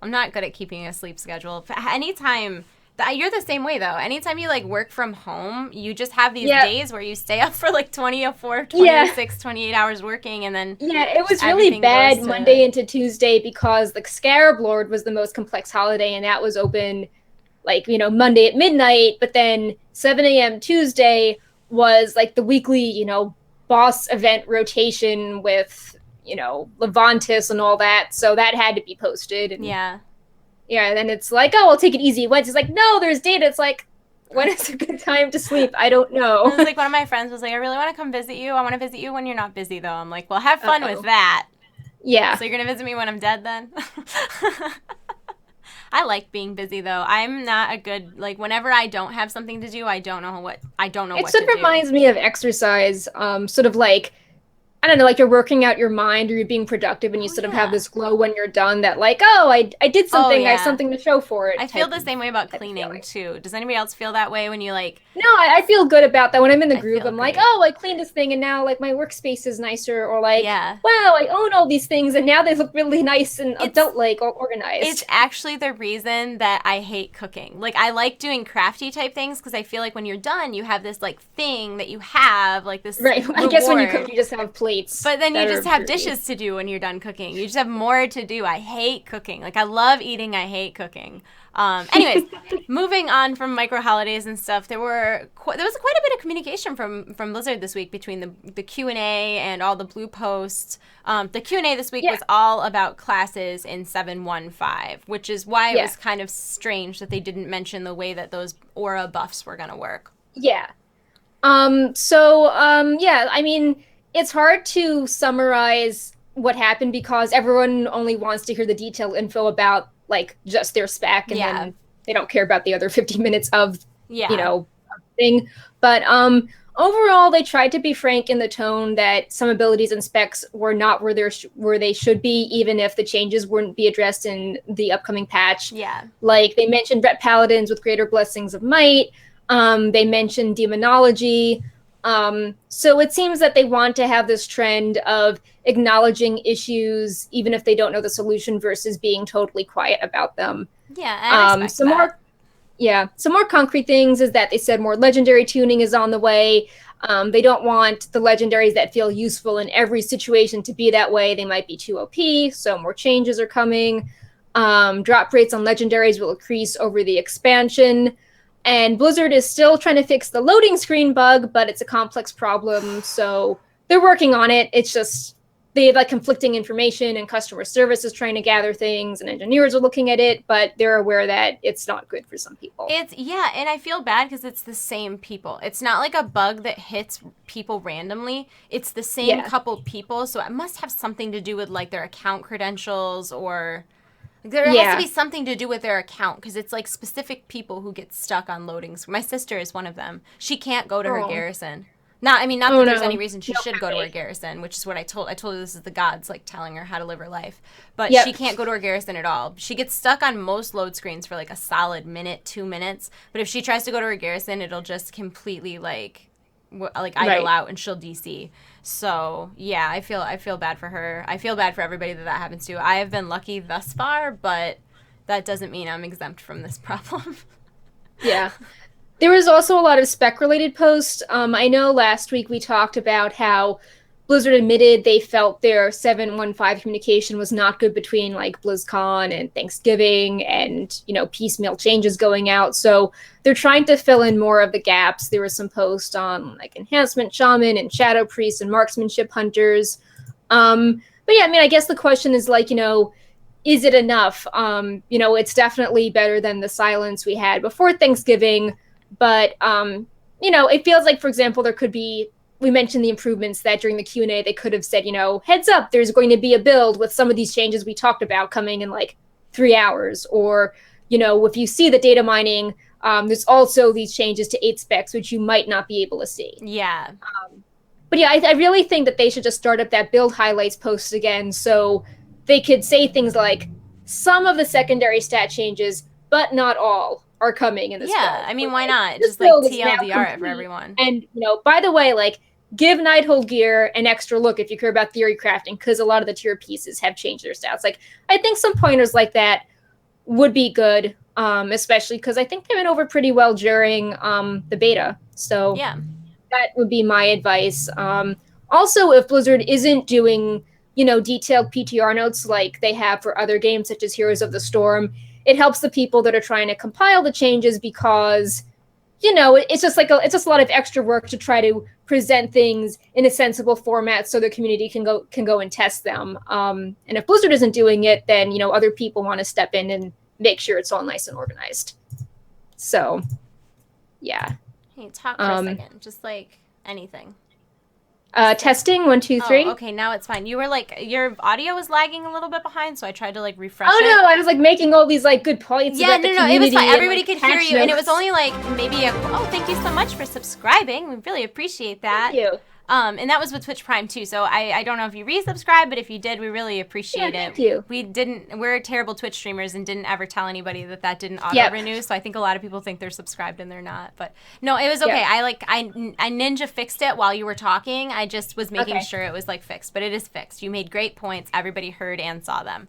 not good at keeping a sleep schedule. Anytime. You're the same way, though. Anytime you, work from home, you just have these days where you stay up for, 26, 28 hours working, and then it was really bad Monday into Tuesday because the Scarab Lord was the most complex holiday, and that was open, Monday at midnight, but then 7 a.m. Tuesday was, the weekly, boss event rotation with, Levantis and all that, so that had to be posted. And, yeah, and then it's I'll take it easy. Wednesday's no, there's data. It's when is a good time to sleep? I don't know. It was one of my friends was I really want to come visit you. I want to visit you when you're not busy, though. I'm well, have fun with that. Yeah. So you're going to visit me when I'm dead, then? I like being busy, though. I'm not a good, whenever I don't have something to do, I don't know what to do. It sort of reminds me of exercise, sort of I don't know, you're working out your mind or you're being productive and you sort of have this glow when you're done that I did something, I have something to show for it. I feel the same way about cleaning too. Does anybody else feel that way when you No, I feel good about that. When I'm in the groove, I'm I cleaned this thing and now my workspace is nicer, or wow, I own all these things and now they look really nice and adult-like or organized. It's actually the reason that I hate cooking. I like doing crafty type things because I feel when you're done, you have this thing that you have, this right. reward. I guess when you cook, you just have plates. But then you just have dishes to do when you're done cooking. You just have more to do. I hate cooking. I love eating. I hate cooking. Anyways, moving on from micro holidays and stuff, there was quite a bit of communication from Blizzard this week between the Q&A and all the blue posts. The Q&A this week was all about classes in 7.1.5, which is why it was kind of strange that they didn't mention the way that those aura buffs were going to work. Yeah. It's hard to summarize what happened because everyone only wants to hear the detailed info about just their spec, and then they don't care about the other 50 minutes of thing. But overall, they tried to be frank in the tone that some abilities and specs were not where they should be, even if the changes wouldn't be addressed in the upcoming patch. Yeah, they mentioned Ret Paladins with greater blessings of might. They mentioned demonology. So it seems that they want to have this trend of acknowledging issues, even if they don't know the solution, versus being totally quiet about them. Yeah, I respect that. Some more concrete things is that they said more legendary tuning is on the way. They don't want the legendaries that feel useful in every situation to be that way. They might be too OP, so more changes are coming. Drop rates on legendaries will increase over the expansion. And Blizzard is still trying to fix the loading screen bug, but it's a complex problem, so they're working on it. It's just they have like conflicting information, and customer service is trying to gather things, and engineers are looking at it, but they're aware that it's not good for some people. Yeah, and I feel bad because it's the same people. It's not like a bug that hits people randomly. It's the same couple people, so it must have something to do with like their account credentials, or there has to be something to do with their account, because it's like specific people who get stuck on loadings. My sister is one of them. She can't go to her garrison. Not that there's any reason she should go to her garrison, which is what I told her this is the gods like telling her how to live her life. But she can't go to her garrison at all. She gets stuck on most load screens for like a solid minute, 2 minutes. But if she tries to go to her garrison, it'll just completely like idle out, and she'll DC. So yeah, I feel bad for her. I feel bad for everybody that happens to. I have been lucky thus far, but that doesn't mean I'm exempt from this problem. Yeah. There was also a lot of spec-related posts. I know last week we talked about how Blizzard admitted they felt their 7.15 communication was not good between like BlizzCon and Thanksgiving, and piecemeal changes going out. So they're trying to fill in more of the gaps. There was some posts on like enhancement shaman and shadow priests and marksmanship hunters. But yeah, I mean, I guess the question is like, is it enough? It's definitely better than the silence we had before Thanksgiving. But, it feels like, for example, there could be, we mentioned the improvements that during the Q&A, they could have said, heads up, there's going to be a build with some of these changes we talked about coming in like 3 hours. Or, if you see the data mining, there's also these changes to 8 specs, which you might not be able to see. Yeah. But yeah, I really think that they should just start up that build highlights post again, so they could say things like, some of the secondary stat changes, but not all, are coming in this build. I mean, why not? Just like TLDR it for everyone. And, by the way, like, give Nighthold gear an extra look if you care about theory crafting, because a lot of the tier pieces have changed their stats. Like, I think some pointers like that would be good, especially because I think they went over pretty well during the beta. So yeah, that would be my advice. Also, if Blizzard isn't doing, detailed PTR notes like they have for other games such as Heroes of the Storm, it helps the people that are trying to compile the changes, because, it's just a lot of extra work to try to present things in a sensible format so the community can go and test them. And if Blizzard isn't doing it, then, other people want to step in and make sure it's all nice and organized. So, yeah. Hey, talk for a second. Just like anything. Testing 1, 2, 3. Oh, okay, now it's fine. You were like, your audio was lagging a little bit behind, so I tried to like refresh it. Oh no, I was like making all these like good points. Yeah, no, it was fine. Everybody like, could hear you, and it was only like maybe thank you so much for subscribing. We really appreciate that. Thank you. And that was with Twitch Prime too. So I don't know if you resubscribed, but if you did, we really appreciate it. Thank you. We're terrible Twitch streamers and didn't ever tell anybody that didn't auto renew. So I think a lot of people think they're subscribed and they're not. But no, it was okay. Yep. I ninja fixed it while you were talking. I just was making sure it was like fixed, but it is fixed. You made great points. Everybody heard and saw them.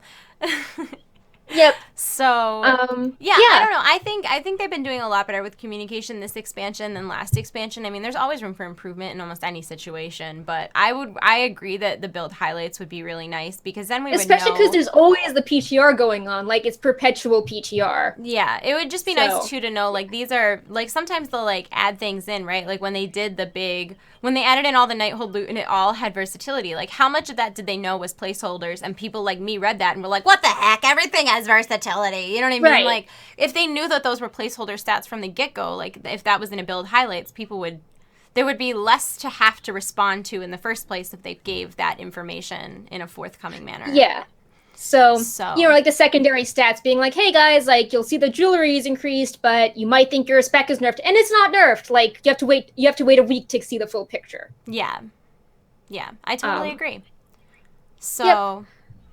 Yep. So I don't know. I think they've been doing a lot better with communication this expansion than last expansion. I mean, there's always room for improvement in almost any situation, but I agree that the build highlights would be really nice, because then we would know. Especially because there's always the PTR going on, like it's perpetual PTR. Yeah, it would just be nice too to know like these are like sometimes they'll like add things in, right? Like when they did when they added in all the Nighthold loot and it all had versatility, like how much of that did they know was placeholders, and people like me read that and were like, what the heck? Everything has versatility. You know what I mean? Right. Like if they knew that those were placeholder stats from the get-go, like if that was in a build highlights, there would be less to have to respond to in the first place if they gave that information in a forthcoming manner. Yeah. So like the secondary stats being like, hey guys, like you'll see the jewelry is increased, but you might think your spec is nerfed, and it's not nerfed. Like you have to wait a week to see the full picture. Yeah, I totally agree. So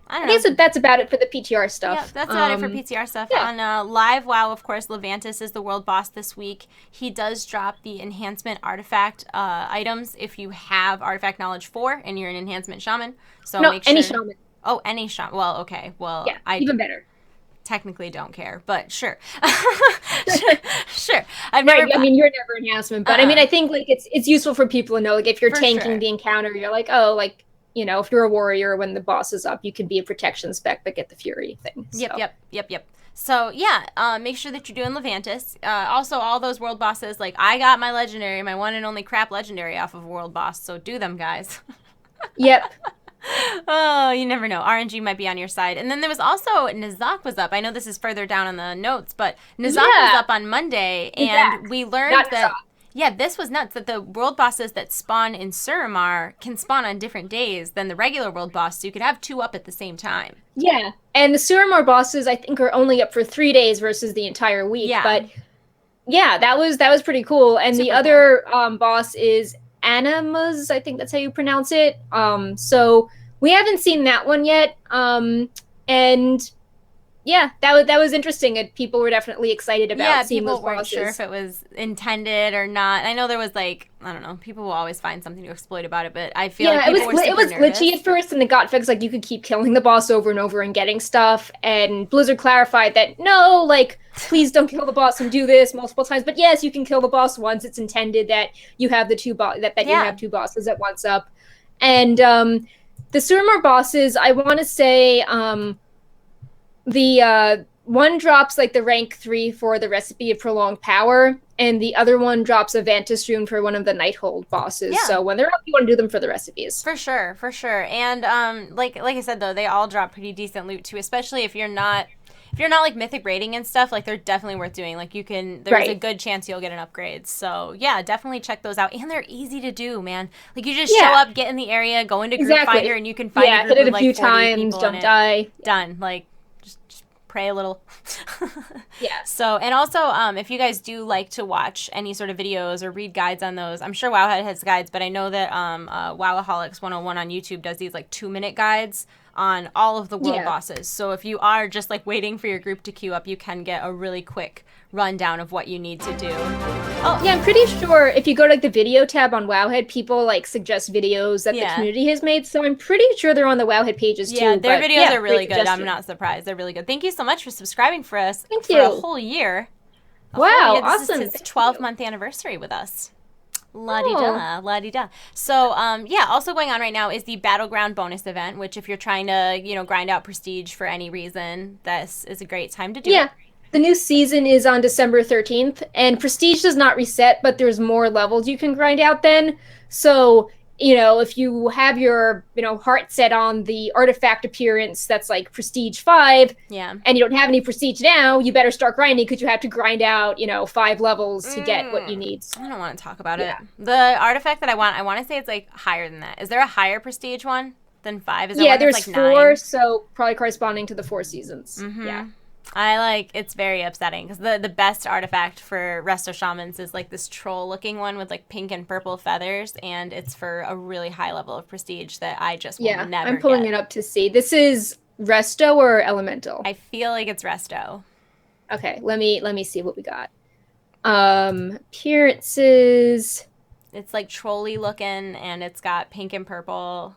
I don't know. I guess that's about it for the PTR stuff. Yeah, that's about it for PTR stuff. Yeah. On live WoW, of course, Levantis is the world boss this week. He does drop the enhancement artifact items if you have artifact knowledge 4 and you're an enhancement shaman. So make sure. Any shaman. Oh, any shaman. Well, okay. Well, yeah, even better. Technically don't care, but sure. Sure. I've never. I mean, you're never enhancement, but I mean, I think like it's useful for people to know, like if you're tanking the encounter, you're like, oh, like, if you're a warrior, when the boss is up, you can be a protection spec but get the fury thing. So. Yep. So yeah, make sure that you're doing Levantis. Also, all those world bosses, like I got my legendary, my one and only crap legendary off of a world boss. So do them, guys. Yep. Oh, you never know. RNG might be on your side. And then there was also Nizak was up. I know this is further down on the notes, but Nizak was Yeah. up on Monday, and Exact. we learned Not that yeah, this was nuts that the world bosses that spawn in Suramar can spawn on different days than the regular world boss, so you could have two up at the same time. Yeah. And the Suramore bosses, I think, are only up for 3 days versus the entire week. Yeah, But yeah, that was pretty cool. And the super cool. other boss is Animas, I think that's how you pronounce it. So we haven't seen that one yet. And yeah, that was interesting, and people were definitely excited Yeah, about seeing people those weren't sure if bosses. it was intended or not. I know there was like, I don't know, people will always find something to exploit about it, but I feel like Yeah, people were it super was glitchy nervous. at first, and it got fixed. Like you could keep killing the boss over and over and getting stuff. And Blizzard clarified that no, like please don't kill the boss and do this multiple times. But yes, you can kill the boss once. It's intended that you have that you Yeah. have two bosses at once up. And the Suramore bosses, I want to say the one drops like the rank 3 for the recipe of prolonged power, and the other one drops a Vantis rune for one of the Nighthold bosses. Yeah. So when they're up, you want to do them for the recipes. For sure, for sure. And like I said though, they all drop pretty decent loot too, especially if you're not like mythic rating and stuff, like they're definitely worth doing. Like there's a Right. good chance you'll get an upgrade. So yeah, definitely check those out. And they're easy to do, man. Like you just show Yeah, up, get in the area, go into group exactly. finder, and you can find a Yeah, group hit it with a like few 40 times, people in don't it. die. Done. Like just pray a little. Yeah. So, and also, if you guys do like to watch any sort of videos or read guides on those, I'm sure Wowhead has guides, but I know that Wowaholics 101 on YouTube does these like 2-minute guides on all of the world Yeah. bosses. So if you are just like waiting for your group to queue up, you can get a really quick rundown of what you need to do. Oh, Yeah, I'm pretty sure if you go to like the video tab on Wowhead, people like suggest videos that the yeah. community has made. So I'm pretty sure they're on the Wowhead pages Yeah, too. their But videos yeah, are really great good. I'm suggestion. not surprised. They're really good. Thank you so much for subscribing for us Thank for a you. whole year. A whole Wow, year. This is awesome. his Thank 12-month you. anniversary with us. La di Oh, da, la di da. So, yeah, also going on right now is the Battleground bonus event, which if you're trying to, grind out prestige for any reason, this is a great time to do it. yeah. The new season is on December 13th, and Prestige does not reset, but there's more levels you can grind out then. So, if you have your, heart set on the artifact appearance that's like Prestige 5, Yeah. and you don't have any Prestige now, you better start grinding because you have to grind out, 5 levels to get what you need. I don't want to talk about Yeah. it. The artifact that I want to say it's like higher than that. Is there a higher prestige one than 5? Is there Yeah, one that's there's like 4, 9? so probably corresponding to the 4 seasons. Yeah. It's very upsetting because the best artifact for Resto Shamans is like this troll looking one with like pink and purple feathers, and it's for a really high level of prestige that I just will Yeah, never I'm pulling get. it up to see. This is Resto or Elemental? I feel like it's Resto. Okay, let me see what we got. Appearances. It's like trolly looking, and it's got pink and purple.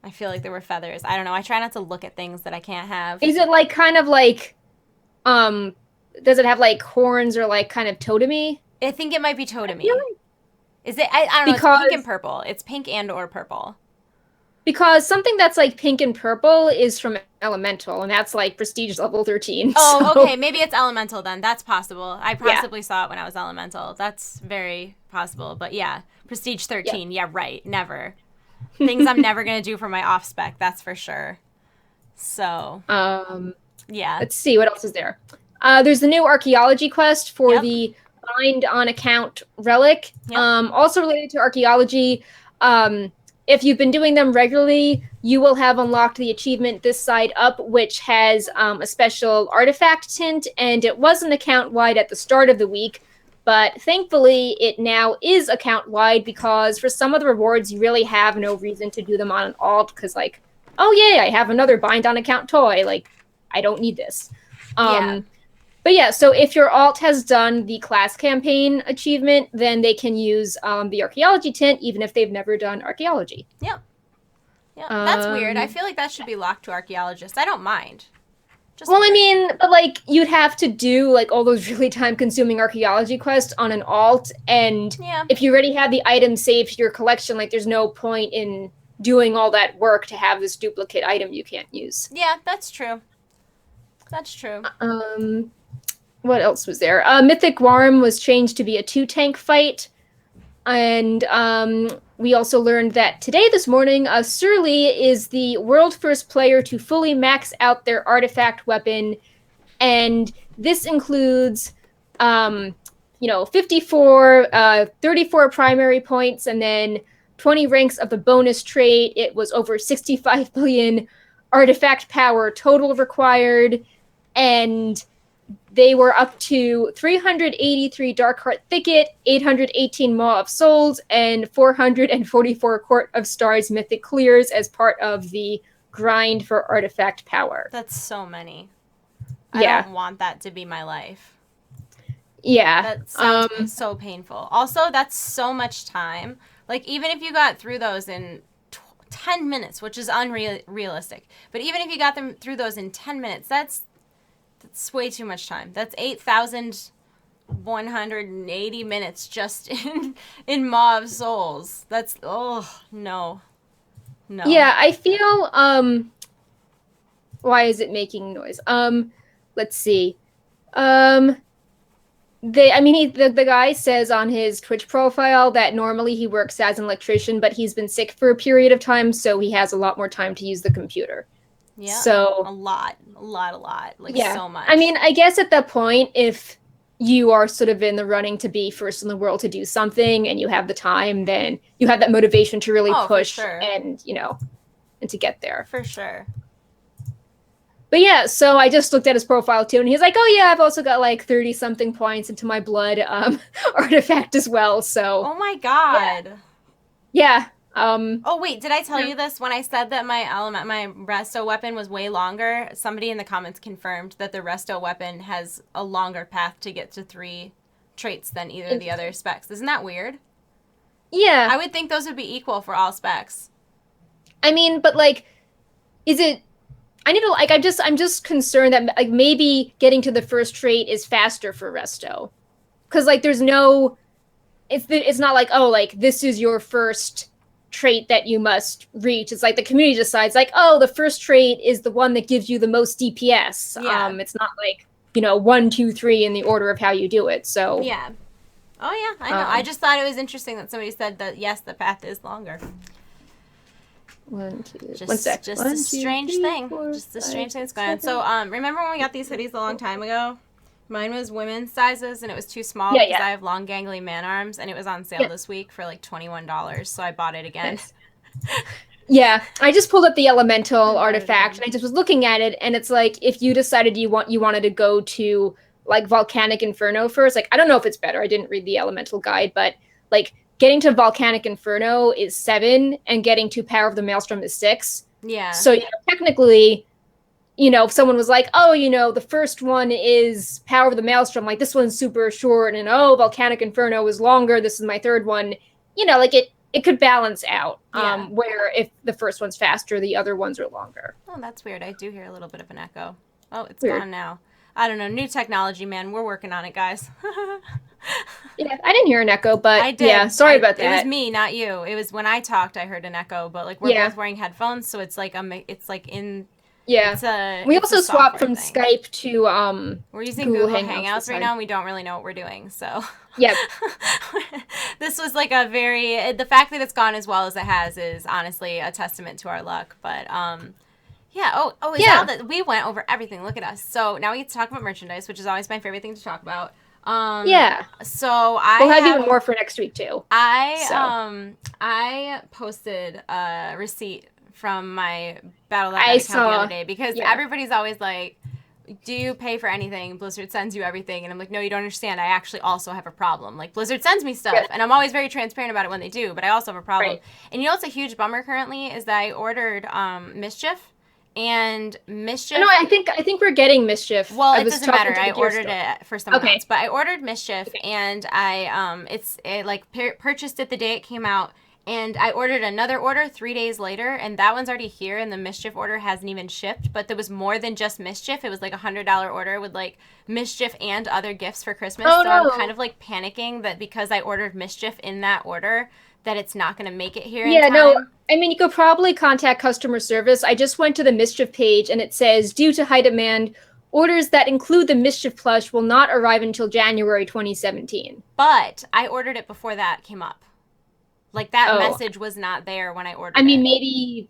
I feel like there were feathers. I don't know. I try not to look at things that I can't have. Is it like kind of like um does it have like horns or like kind of totemy? I think it might be totemy. feel like- Is it? I don't know. It's Because pink and purple. It's pink and or purple. because something that's like pink and purple is from Elemental, and that's like prestige level 13. Oh, so- okay. Maybe it's elemental then. That's possible. I Yeah. possibly saw it when I was elemental. That's very possible. But yeah, prestige 13. Yeah, right. Never. Things I'm never going to do for my off spec. That's for sure. So, yeah. Let's see what else is there. There's the new archaeology quest for Yep. the bind on account relic. Yep. Also related to archaeology. If you've been doing them regularly, you will have unlocked the achievement This Side Up, which has a special artifact tint, and it wasn't account wide at the start of the week, but thankfully it now is account wide because for some of the rewards you really have no reason to do them on an alt because like, oh yay, I have another bind on account toy. Like, I don't need this. Yeah. But yeah, so if your alt has done the class campaign achievement, then they can use the archaeology tint, even if they've never done archaeology. Yeah. That's weird. I feel like that should be locked to archaeologists. I don't mind. Just Well, I weird. mean, but like you'd have to do like all those really time-consuming archaeology quests on an alt, and Yeah. if you already have the item saved to your collection, like there's no point in doing all that work to have this duplicate item you can't use. Yeah, that's true. That's true. What else was there? Mythic Worm was changed to be a 2-tank fight. And we also learned that today, this morning, Surly is the world first player to fully max out their artifact weapon. And this includes, 54, 34 primary points, and then 20 ranks of the bonus trait. It was over 65 billion artifact power total required. And they were up to 383 Darkheart Thicket, 818 Maw of Souls, and 444 Court of Stars Mythic Clears as part of the grind for artifact power. That's so many. Yeah. I don't want that to be my life. Yeah. That sounds so painful. Also, that's so much time. Like, even if you got through those in 10 minutes, which is unrealistic, but even if you got them through those in 10 minutes, that's way too much time. That's 8,180 minutes just in Maw of Souls. That's, oh, no. No. Yeah, I feel, why is it making noise? Let's see. The guy says on his Twitch profile that normally he works as an electrician, but he's been sick for a period of time, so he has a lot more time to use the computer. Yeah. So a lot. Like, yeah. So much. I mean, I guess at that point, if you are sort of in the running to be first in the world to do something and you have the time, then you have that motivation to really push for sure. and to get there. For sure. But yeah, so I just looked at his profile too, and he's like, "Oh yeah, I've also got like 30-something points into my blood artifact as well." So. Oh my god. Yeah. Oh wait, did I tell you this when I said that my resto weapon was way longer? Somebody in the comments confirmed that the resto weapon has a longer path to get to 3 traits than either of the other specs. Isn't that weird? Yeah. I would think those would be equal for all specs. I mean, but like, is it? I need to like. I'm just concerned that like maybe getting to the first trait is faster for resto, because like there's no. It's not like, oh, like this is your first trait that you must reach. It's like the community decides like, oh, the first trait is the one that gives you the most DPS. Yeah. It's not like 1, 2, 3 in the order of how you do it. So yeah. Oh yeah, I know. I just thought it was interesting that somebody said that yes, the path is longer. One sec. Just a strange thing. Just a strange thing that's going on. So remember when we got these hoodies a long time ago? Mine was women's sizes, and it was too small because I have long, gangly man arms, and it was on sale this week for like $21, so I bought it again. Nice. Yeah, I just pulled up the elemental artifact, and I just was looking at it, and it's like, if you decided you wanted to go to like Volcanic Inferno first, like I don't know if it's better. I didn't read the elemental guide, but like getting to Volcanic Inferno is 7, and getting to Power of the Maelstrom is 6. Yeah. So technically, if someone was like, oh, the first one is Power of the Maelstrom, like this one's super short, and Volcanic Inferno is longer, this is my third one, like it could balance out, where if the first one's faster, the other ones are longer. Oh, that's weird. I do hear a little bit of an echo. Oh, it's weird. Gone now. I don't know. New technology, man. We're working on it, guys. Yeah, I didn't hear an echo, but I did. Yeah, sorry about that. It was me, not you. It was when I talked, I heard an echo, but like we're both wearing headphones, so it's like in. Yeah. We also swapped from Skype to we're using Google Hangouts right now, and we don't really know what we're doing. So yeah. This was like the fact that it's gone as well as it has is honestly a testament to our luck. But yeah. We went over everything. Look at us. So now we get to talk about merchandise, which is always my favorite thing to talk about. So we'll have even more for next week too. I posted a receipt from my Battle.net account the other day because everybody's always like, do you pay for anything? Blizzard sends you everything. And I'm like, no, you don't understand. I actually also have a problem. Like, Blizzard sends me stuff, and I'm always very transparent about it when they do, but I also have a problem. Right. And what's a huge bummer currently is that I ordered Mischief, and Mischief... No, I think we're getting Mischief. Well, it doesn't matter. I ordered it for someone else. But I ordered Mischief, and I purchased it the day it came out, and I ordered another order 3 days later, and that one's already here, and the Mischief order hasn't even shipped. But there was more than just Mischief. It was like $100 order with like Mischief and other gifts for Christmas. Oh, so no. I'm kind of like panicking that because I ordered Mischief in that order, that it's not going to make it here in time. No, I mean, you could probably contact customer service. I just went to the Mischief page, and it says, due to high demand, Orders that include the Mischief plush will not arrive until January 2017. But I ordered it before that came up. Like that Oh, message was not there when I I ordered mean, it. maybe,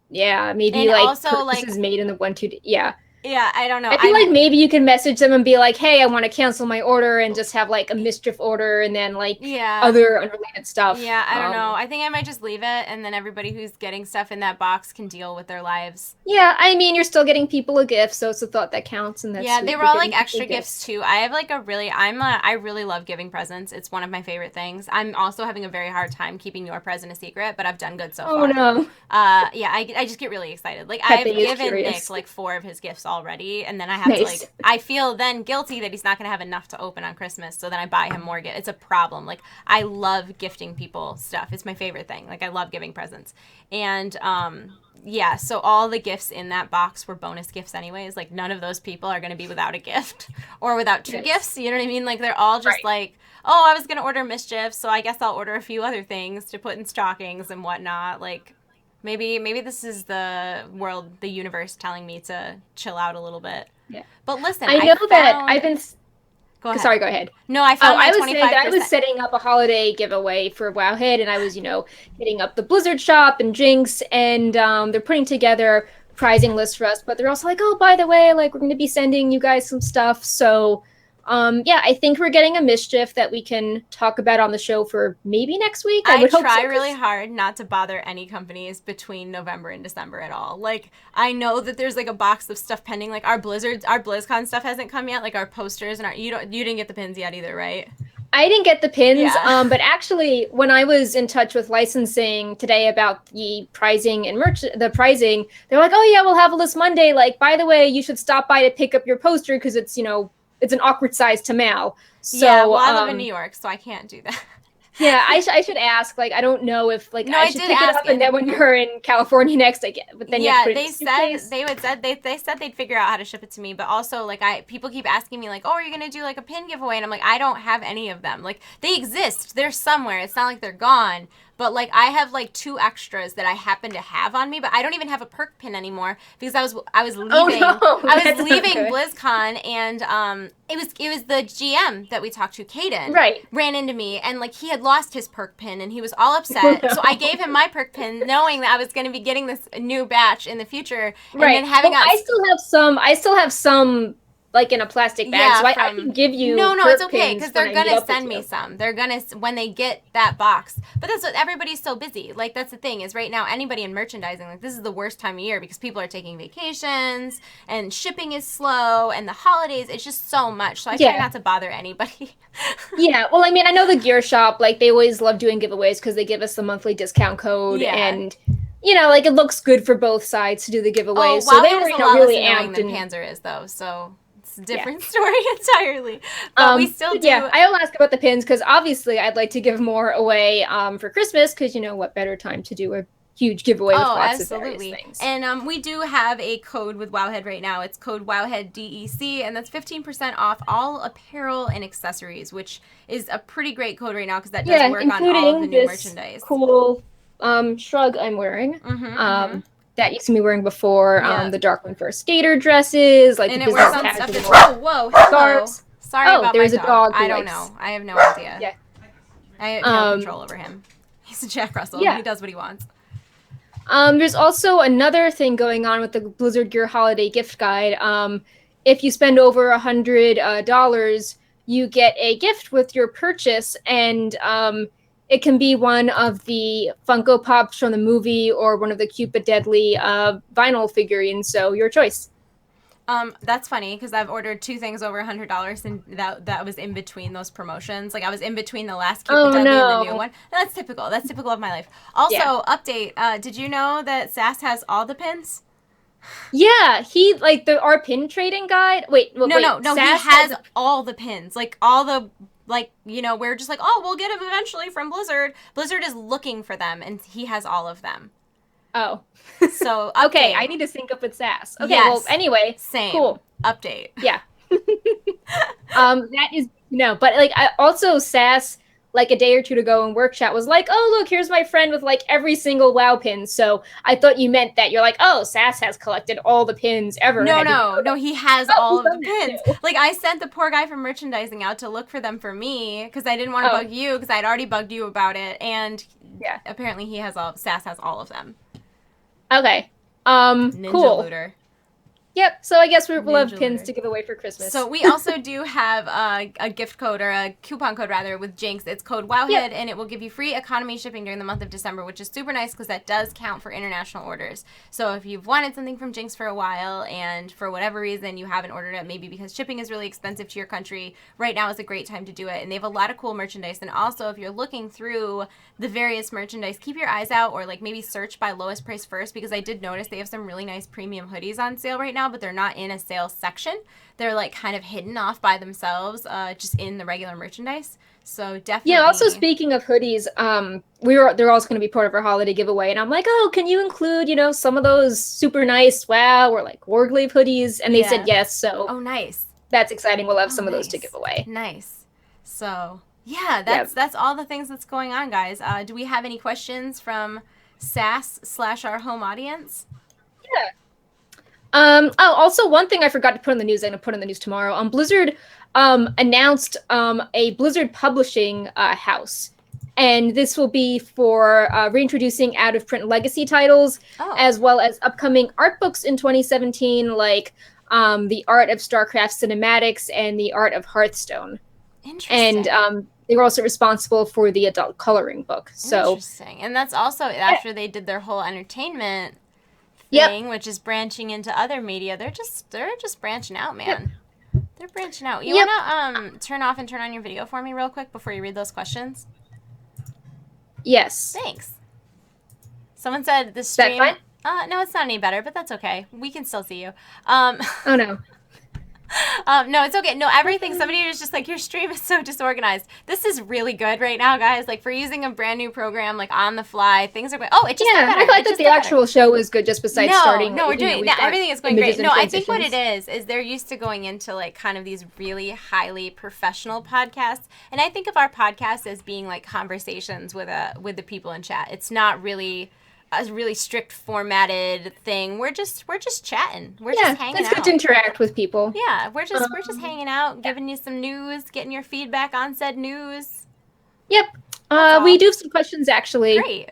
yeah, maybe And like also like purchases made in the 1-2, yeah. yeah, I don't know. I feel like maybe you can message them and be like, "Hey, I want to cancel my order," and just have like a Mischief order and then like yeah. other unrelated stuff. Yeah, I don't know. I think I might just leave it and then everybody who's getting stuff in that box can deal with their lives. Yeah, I mean, you're still getting people a gift, so it's a thought that counts, and that's Yeah, they sweet. were You're all getting like people extra gifts too. I have like I really love giving presents. It's one of my favorite things. I'm also having a very hard time keeping your present a secret, but I've done good so Oh far. no, Yeah, I just get really excited. Like Pepe I've is given Nick curious. like 4 of his gifts already, and then I have to Nice. like I feel then guilty that he's not gonna have enough to open on Christmas, so then I buy him more gifts. It's a problem. Like I love gifting people stuff. It's my favorite thing. Like I love giving presents, and yeah, so all the gifts in that box were bonus gifts anyways. Like none of those people are going to be without a gift or without two Nice. gifts. You know what I mean? Like they're all just Right. like, oh, I was going to order mischief, so I guess I'll order a few other things to put in stockings and whatnot. Like maybe this is the world, the universe telling me to chill out a little bit. Yeah. But listen, I I know that found. I've been. Go ahead. Sorry, go ahead. No, I Oh, found my I was saying that I was 25%. setting up a holiday giveaway for Wowhead, and I was, hitting up the Blizzard shop and Jinx, and they're putting together prizing lists for us. But they're also like, oh, by the way, like we're going to be sending you guys some stuff. So, yeah, I think we're getting a Mischief that we can talk about on the show for maybe next week. I I would hope try so. really hard not to bother any companies between November and December at all. Like I know that there's like a box of stuff pending. Like our BlizzCon stuff hasn't come yet. Like our posters and you didn't get the pins yet either, right? I didn't get the pins, Yeah. but actually, when I was in touch with licensing today about the pricing and the pricing, they're like, "Oh yeah, we'll have a list Monday. Like, by the way, you should stop by to pick up your poster because it's it's an awkward size to mail." Yeah. So, Well, I live in New York, so I can't do that. yeah, I should ask. Like, I don't know if like No, I I should did pick it ask, up, and then and when you're in California next, I get. But then you have to yeah, put it in they a said suitcase. they would said they said they'd figure out how to ship it to me, but also like people keep asking me like, "Oh, are you going to do like a pin giveaway?" And I'm like, "I don't have any of them. Like they exist. They're somewhere. It's not like they're gone." But like I have like 2 extras that I happen to have on me, but I don't even have a perk pin anymore because I was Oh leaving no, I was that's not leaving good. BlizzCon and it was the GM that we talked to, Caden, Right. ran into me and like he had lost his perk pin and he was all Oh, upset. So I no. gave him my perk pin knowing that I was going to be getting this new batch in the future and Right. then having Well, us I still have some like in a plastic bag, yeah, so I can from give you no, it's perk okay pins because when they're I meet gonna up with send me you. some. They're gonna when they get that box. But that's what everybody's so busy. Like that's the thing is right now anybody in merchandising like this is the worst time of year because people are taking vacations and shipping is slow and the holidays. It's just so much. So I try Yeah. not to bother anybody. Yeah. Well, I mean, I know the gear shop, like they always love doing giveaways because they give us the monthly discount code Yeah. and like it looks good for both sides to do the Oh, giveaways. So they Wowhead were, is a lot less really annoying amped than and Panzer is though. So it's a yeah. different story entirely. But we still But yeah, do. I'll ask about the pins because obviously I'd like to give more away for Christmas because what better time to do a huge giveaway with Oh, lots of various absolutely. things. And we do have a code with Wowhead right now. It's code Wowhead DEC, and that's 15% off all apparel and accessories, which is a pretty great code right now because that does Yeah, work on all of the including new this merchandise. cool shrug I'm wearing. Mm-hmm. That used to be wearing before Yeah. the Darkwind First Skater dresses, like And the it works business on stuff that's. casual Oh, whoa, hello. scarves. Sorry Oh, about my there's a dog. dog who I don't likes. know. I have no idea. Yeah. I have no Um, control over him. He's a Jack Russell. yeah. He does what he wants. There's also another thing going on with the Blizzard Gear Holiday Gift Guide. If you spend over $100, you get a gift with your purchase, and it can be one of the Funko Pops from the movie or one of the Cute but Deadly vinyl figurines. So your choice. That's funny because I've ordered 2 things over $100, and that was in between those promotions. Like I was in between the last Cute Oh but Deadly and the new no! one. That's typical. That's typical of my life. Also, Yeah. update. Did you know that Sass has all the pins? Yeah, he like our pin trading guide. Wait, No, wait. no. He Sass has all the pins. Like all the we're just like, oh, we'll get them eventually from Blizzard. Blizzard is looking for them, and he has all of them. Oh. So Okay, update. I need to sync up with Sass. Okay, Yes. well, anyway, Same. cool. Update. Yeah. That is but like I also Sass like a day or two to go in work chat was like, oh, look, here's my friend with like every single WoW pin. So I thought you meant that you're like, oh, Sass has collected all the pins ever. No, Had to be, no, no, he has oh, all he's of the done that pins. too. Like, I sent the poor guy from merchandising out to look for them for me because I didn't want to Oh, bug you because I'd already bugged you about it. And yeah. apparently Sass has all of them. Okay. Ninja Cool. looter. Yep. So I guess we'll have Ninja pins looter. to give away for Christmas. So we also do have a gift code or a coupon code rather with Jinx. It's code Wowhead, Yep. and it will give you free economy shipping during the month of December, which is super nice because that does count for international orders. So if you've wanted something from Jinx for a while and for whatever reason you haven't ordered it, maybe because shipping is really expensive to your country, right now is a great time to do it. And they have a lot of cool merchandise. And also, if you're looking through the various merchandise, keep your eyes out or like maybe search by lowest price first, because I did notice they have some really nice premium hoodies on sale right now, but they're not in a sales section. They're like kind of hidden off by themselves, just in the regular merchandise. So definitely. Yeah. Also, speaking of hoodies, they're also going to be part of our holiday giveaway, and I'm like, oh, can you include some of those super nice WoW or like Warglaive hoodies? And they said yes. So oh, nice. That's exciting. We'll have some of nice. those to give away. Nice. So yeah, that's all the things that's going on, guys. Do we have any questions from Sass/our home audience? Yeah. Also, one thing I forgot to put in the news, I'm going to put in the news tomorrow. Blizzard announced a Blizzard publishing house. And this will be for reintroducing out-of-print legacy titles, as well as upcoming art books in 2017, like the Art of StarCraft Cinematics and the Art of Hearthstone. Interesting. And they were also responsible for the adult coloring book. So interesting. And that's also after they did their whole entertainment thing, which is branching into other media. They're just branching out, man. They're branching out. You wanna turn off and turn on your video for me real quick before you read those questions? Yes. Thanks. Someone said the stream. Is that fine? No, it's not any better, but that's okay. We can still see you. Oh no. No, it's okay. No, everything. Somebody was just like, your stream is so disorganized. This is really good right now, guys. Like, for using a brand new program, like on the fly, things are going. Oh, it just got better. I thought that the actual show was good, just besides starting. No, we're doing. No, everything is going great. No, I think what it is they're used to going into like kind of these really highly professional podcasts, and I think of our podcast as being like conversations with the people in chat. It's not really a really strict formatted thing. We're just chatting. We're just hanging out. It's good to interact with people. Yeah, we're just hanging out, giving you some news, getting your feedback on said news. Yep. We do have some questions actually. Great.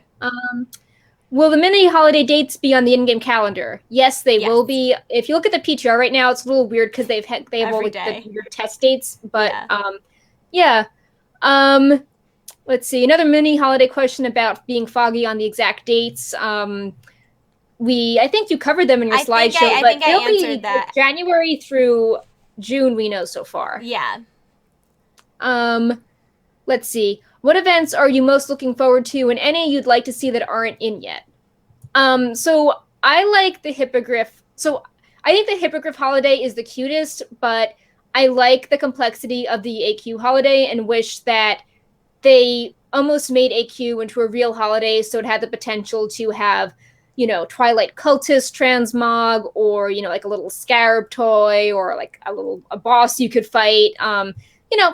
Will the mini holiday dates be on the in-game calendar? Yes, they will be. If you look at the PTR right now, it's a little weird because they have all like the weird test dates. But let's see. Another mini holiday question about being foggy on the exact dates. I think you covered them in your slideshow. I think I answered that. Like January through June, we know so far. Yeah. Let's see. What events are you most looking forward to, and any you'd like to see that aren't in yet? So I like the Hippogriff. So I think the Hippogriff holiday is the cutest, but I like the complexity of the AQ holiday and wish that they almost made AQ into a real holiday, so it had the potential to have, Twilight Cultist transmog, or, like a little scarab toy, or like a boss you could fight,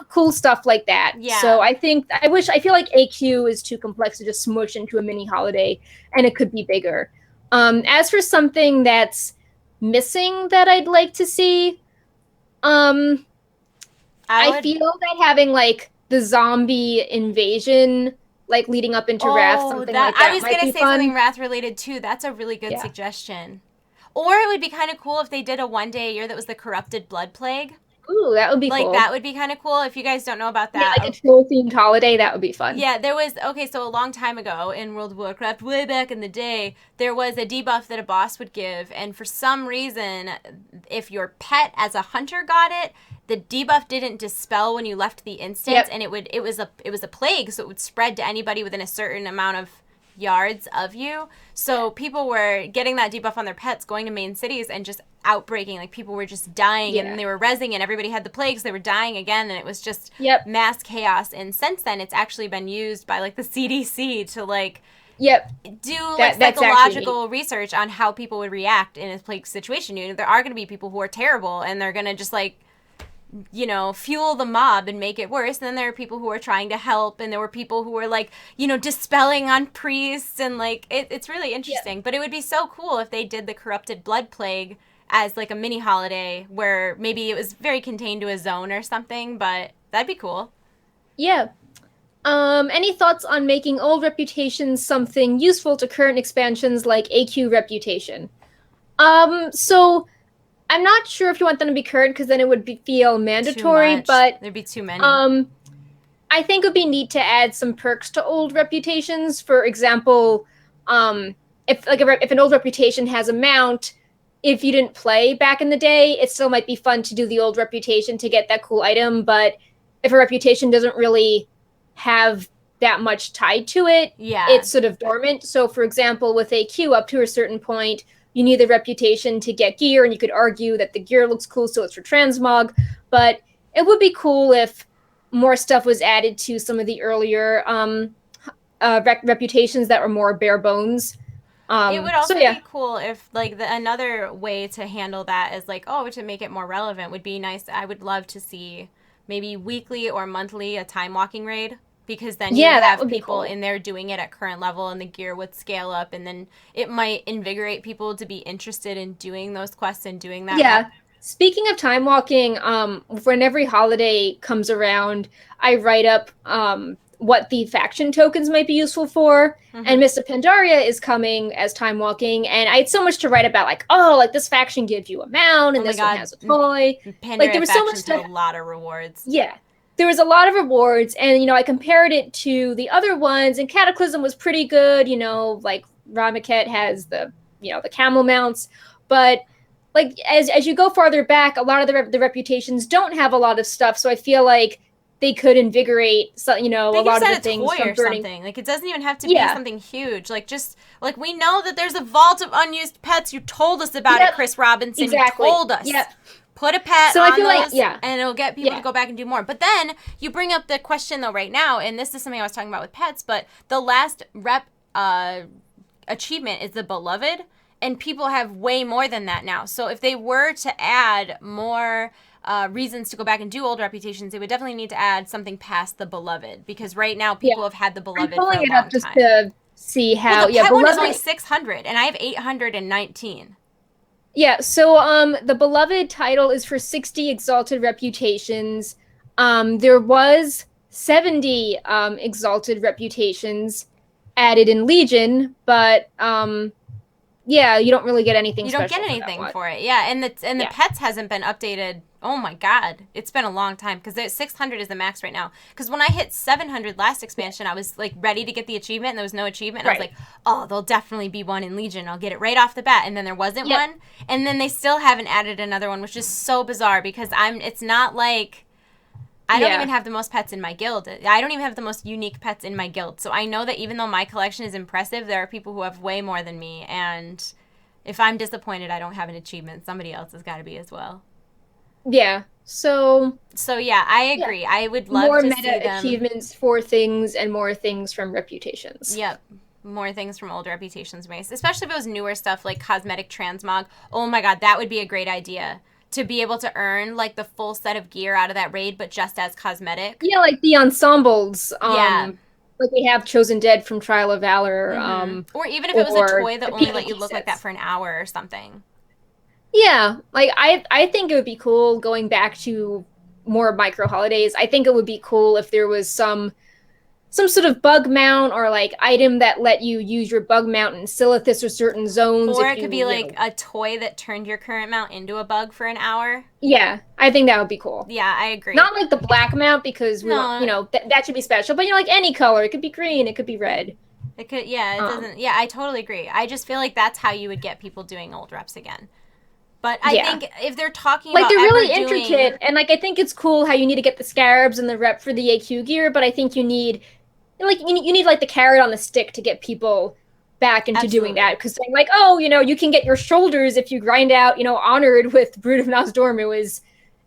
cool stuff like that. Yeah. So I feel like AQ is too complex to just smush into a mini holiday, and it could be bigger. As for something that's missing that I'd like to see, I feel that having like the zombie invasion, like leading up into Wrath, something like that. I was going to say something Wrath related too. That's a really good suggestion. Or it would be kind of cool if they did a one-day a year that was the Corrupted Blood Plague. Ooh, that would be cool. Like, that would be kind of cool. If you guys don't know about that. Yeah, like a troll-themed holiday, that would be fun. Yeah, there was, so a long time ago in World of Warcraft, way back in the day, there was a debuff that a boss would give, and for some reason, if your pet as a hunter got it, the debuff didn't dispel when you left the instance, and it was a plague, so it would spread to anybody within a certain amount of yards of you. So people were getting that debuff on their pets, going to main cities, and just outbreaking. Like, people were just dying, and they were rezzing, and everybody had the plagues. They were dying again, and it was just mass chaos. And since then, it's actually been used by like the CDC to like do like psychological research on how people would react in a plague situation. There are going to be people who are terrible, and they're going to just like fuel the mob and make it worse. And then there are people who are trying to help, and there were people who were like, dispelling on priests, and like it's really Yeah. interesting. But it would be so cool if they did the corrupted blood plague as like a mini holiday where maybe it was very contained to a zone or something, but that'd be cool. Yeah. Any thoughts on making old reputations something useful to current expansions like AQ reputation? So I'm not sure if you want them to be current because then it would feel Too mandatory, much. but There'd be too many. um, I think it would be neat to add some perks to old reputations. For example, if if an old reputation has a mount, if you didn't play back in the day, it still might be fun to do the old reputation to get that cool item. But if a reputation doesn't really have that much tied to it, Yeah. it's sort of dormant. So, for example, with AQ, up to a certain point, you need the reputation to get gear, and you could argue that the gear looks cool, so it's for transmog. But it would be cool if more stuff was added to some of the earlier reputations that were more bare bones. It would So also yeah, be cool if like another way to handle that is like, oh, to make it more relevant would be nice. I would love to see maybe weekly or monthly a time walking raid, because then you would yeah, that have would be people cool. in there doing it at current level, and the gear would scale up, and then it might invigorate people to be interested in doing those quests and doing that route. Yeah. Speaking of time walking, when every holiday comes around, I write up what the faction tokens might be useful for. And Mm-hmm. Mr. Pandaria is coming as time walking, and I had so much to write about, like, oh, like this faction gives you a mount, Oh and my this one god, has a toy. Like there Pandaria was so much factions have stuff. a lot of rewards. Yeah. There was a lot of rewards, and I compared it to the other ones, and Cataclysm was pretty good, like Ramaket has the camel mounts, but like as you go farther back, a lot of the reputations don't have a lot of stuff, so I feel like they could invigorate a They could lot just of add the a things toy from or burning. something. Like, it doesn't even have to be Yeah. something huge. Like, just like, we know that there's a vault of unused pets. You told us about it, Yep. Chris Robinson. You Exactly. told us. Yep. Put a pet So I on feel like those, yeah. and it'll get people to Yeah. go back and do more. But then you bring up the question though right now, and this is something I was talking about with pets. But the last rep achievement is the beloved, and people have way more than that now. So if they were to add more reasons to go back and do old reputations, they would definitely need to add something past the beloved, because right now Yeah. people have had the I'm beloved for pulling a it up long just time. to see Well, how the pet one is only beloved. 600, and I have 819. Yeah, so the beloved title is for 60 exalted reputations. There was 70 exalted reputations added in Legion, but yeah, you don't really get anything You don't get special for that anything one. for it. Yeah, and the Yeah. pets hasn't been updated. Oh my god, it's been a long time, because 600 is the max right now. Because when I hit 700 last expansion, I was like ready to get the achievement, and there was no achievement. And I was Right. like, oh, there'll definitely be one in Legion. I'll get it right off the bat. And then there wasn't Yep. one, and then they still haven't added another one, which is so bizarre, because it's not like I don't Yeah. even have the most pets in my guild. I don't even have the most unique pets in my guild. So I know that even though my collection is impressive, there are people who have way more than me, and if I'm disappointed I don't have an achievement, somebody else has got to be as well. Yeah. So, So yeah, I yeah. agree. I would love More to see meta them. achievements for things and more things from reputations. Yep. More things from old reputations base, especially if it was newer stuff like cosmetic transmog. Oh my god, that would be a great idea to be able to earn like the full set of gear out of that raid, but just as cosmetic. Yeah, like the ensembles, Yeah. like we have Chosen Dead from Trial of Valor, Or even if it was a or toy that the only let you PvP look like that sets. for an hour or something. Yeah, like I think it would be cool going back to more micro holidays. I think it would be cool if there was some sort of bug mount or like item that let you use your bug mount in Silithus or certain zones. Or If it could be you like know, a toy that turned your current mount into a bug for an hour. yeah, I think that would be cool. Yeah, I agree. Not like the black mount because we want, No, that should be special. But like any color, it could be green, it could be red. it could, yeah, it Um, doesn't, yeah, I totally agree. I just feel like that's how you would get people doing old reps again. But I yeah. think if they're talking Like about they're ever really doing, intricate, and like I think it's cool how you need to get the scarabs and the rep for the AQ gear, but I think you need like the carrot on the stick to get people back into doing absolutely. that, because saying like, oh, you can get your shoulders if you grind out, honored with Brood of Nosdormu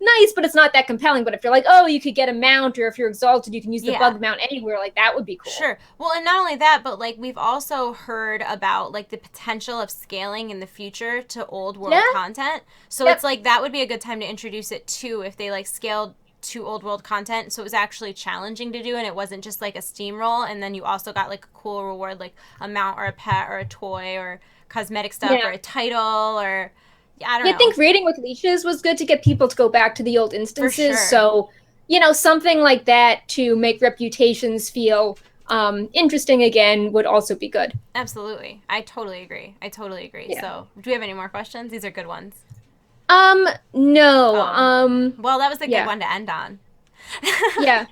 nice, but it's not that compelling. But if you're like, oh, you could get a mount, or if you're exalted, you can use the Yeah. bug mount anywhere, like that would be cool. Sure. Well, and not only that, but like we've also heard about like the potential of scaling in the future to old world Yeah. content. So Yep. it's like that would be a good time to introduce it too if they like scaled to old world content, so it was actually challenging to do and it wasn't just like a steamroll, and then you also got like a cool reward like a mount or a pet or a toy or cosmetic stuff or Yeah. a title or I don't I know. think raiding with leashes was good to get people to go back to the old For instances. sure. So, something like that to make reputations feel interesting again would also be good. Absolutely. I totally agree. I totally agree. Yeah. So, do we have any more questions? These are good ones. No. Oh. Well, that was a good Yeah. one to end on. Yeah.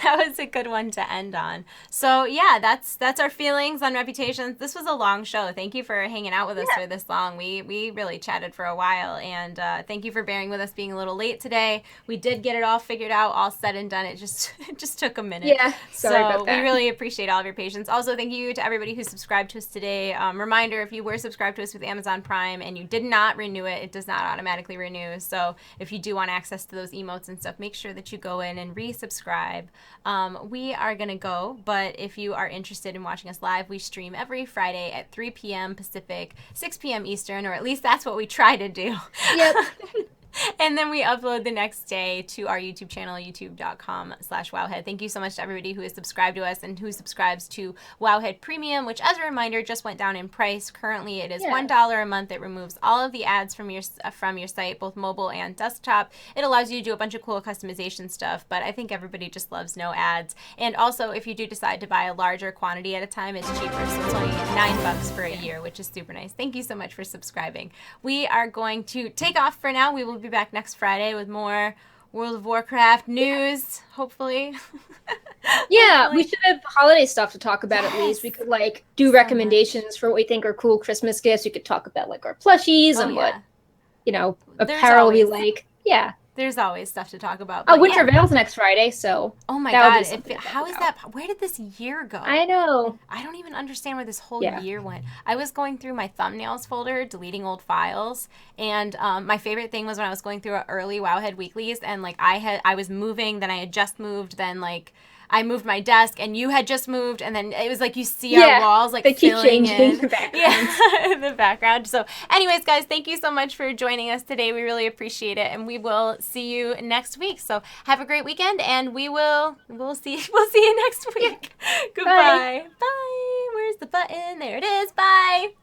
That was a good one to end on. So yeah, that's our feelings on reputations. This was a long show. Thank you for hanging out with us for this long. We really chatted for a while, and thank you for bearing with us being a little late today. We did get it all figured out, all said and done. It just it just took a minute. Yeah. Sorry about We that. really appreciate all of your patience. Also, thank you to everybody who subscribed to us today. Reminder: if you were subscribed to us with Amazon Prime and you did not renew it, it does not automatically renew. So if you do want access to those emotes and stuff, make sure that you go in and resubscribe. We are going to go, but if you are interested in watching us live, we stream every Friday at 3 p.m. Pacific, 6 p.m. Eastern, or at least that's what we try to do. Yep. And then we upload the next day to our YouTube channel, youtube.com/wowhead. Thank you so much to everybody who has subscribed to us and who subscribes to Wowhead Premium, which, as a reminder, just went down in price. Currently, it is $1 a month. It removes all of the ads from your site, both mobile and desktop. It allows you to do a bunch of cool customization stuff, but I think everybody just loves no ads. And also, if you do decide to buy a larger quantity at a time, it's cheaper. So it's only $9 for a year, which is super nice. Thank you so much for subscribing. We are going to take off for now. We will be back next Friday with more World of Warcraft news, hopefully. Yeah, Hopefully. we should have holiday stuff to talk about at least. We could like do So recommendations for what we think are cool Christmas gifts. We could talk about like our plushies and what apparel we like. Yeah. There's always stuff to talk about. Oh, Winter Veil's next Friday, so oh my that would god! be something to talk How is about. that? Where did this year go? I know. I don't even understand where this whole year went. I was going through my thumbnails folder, deleting old files, and my favorite thing was when I was going through early Wowhead Weeklies, and like I was moving, then I had just moved, then like I moved my desk, and you had just moved, and then it was like you see our walls like they keep filling changing in. the background. Yeah, the background. So, anyways, guys, thank you so much for joining us today. We really appreciate it, and we will see you next week. So, have a great weekend, and we'll see you next week. Goodbye. Bye. Where's the button? There it is. Bye.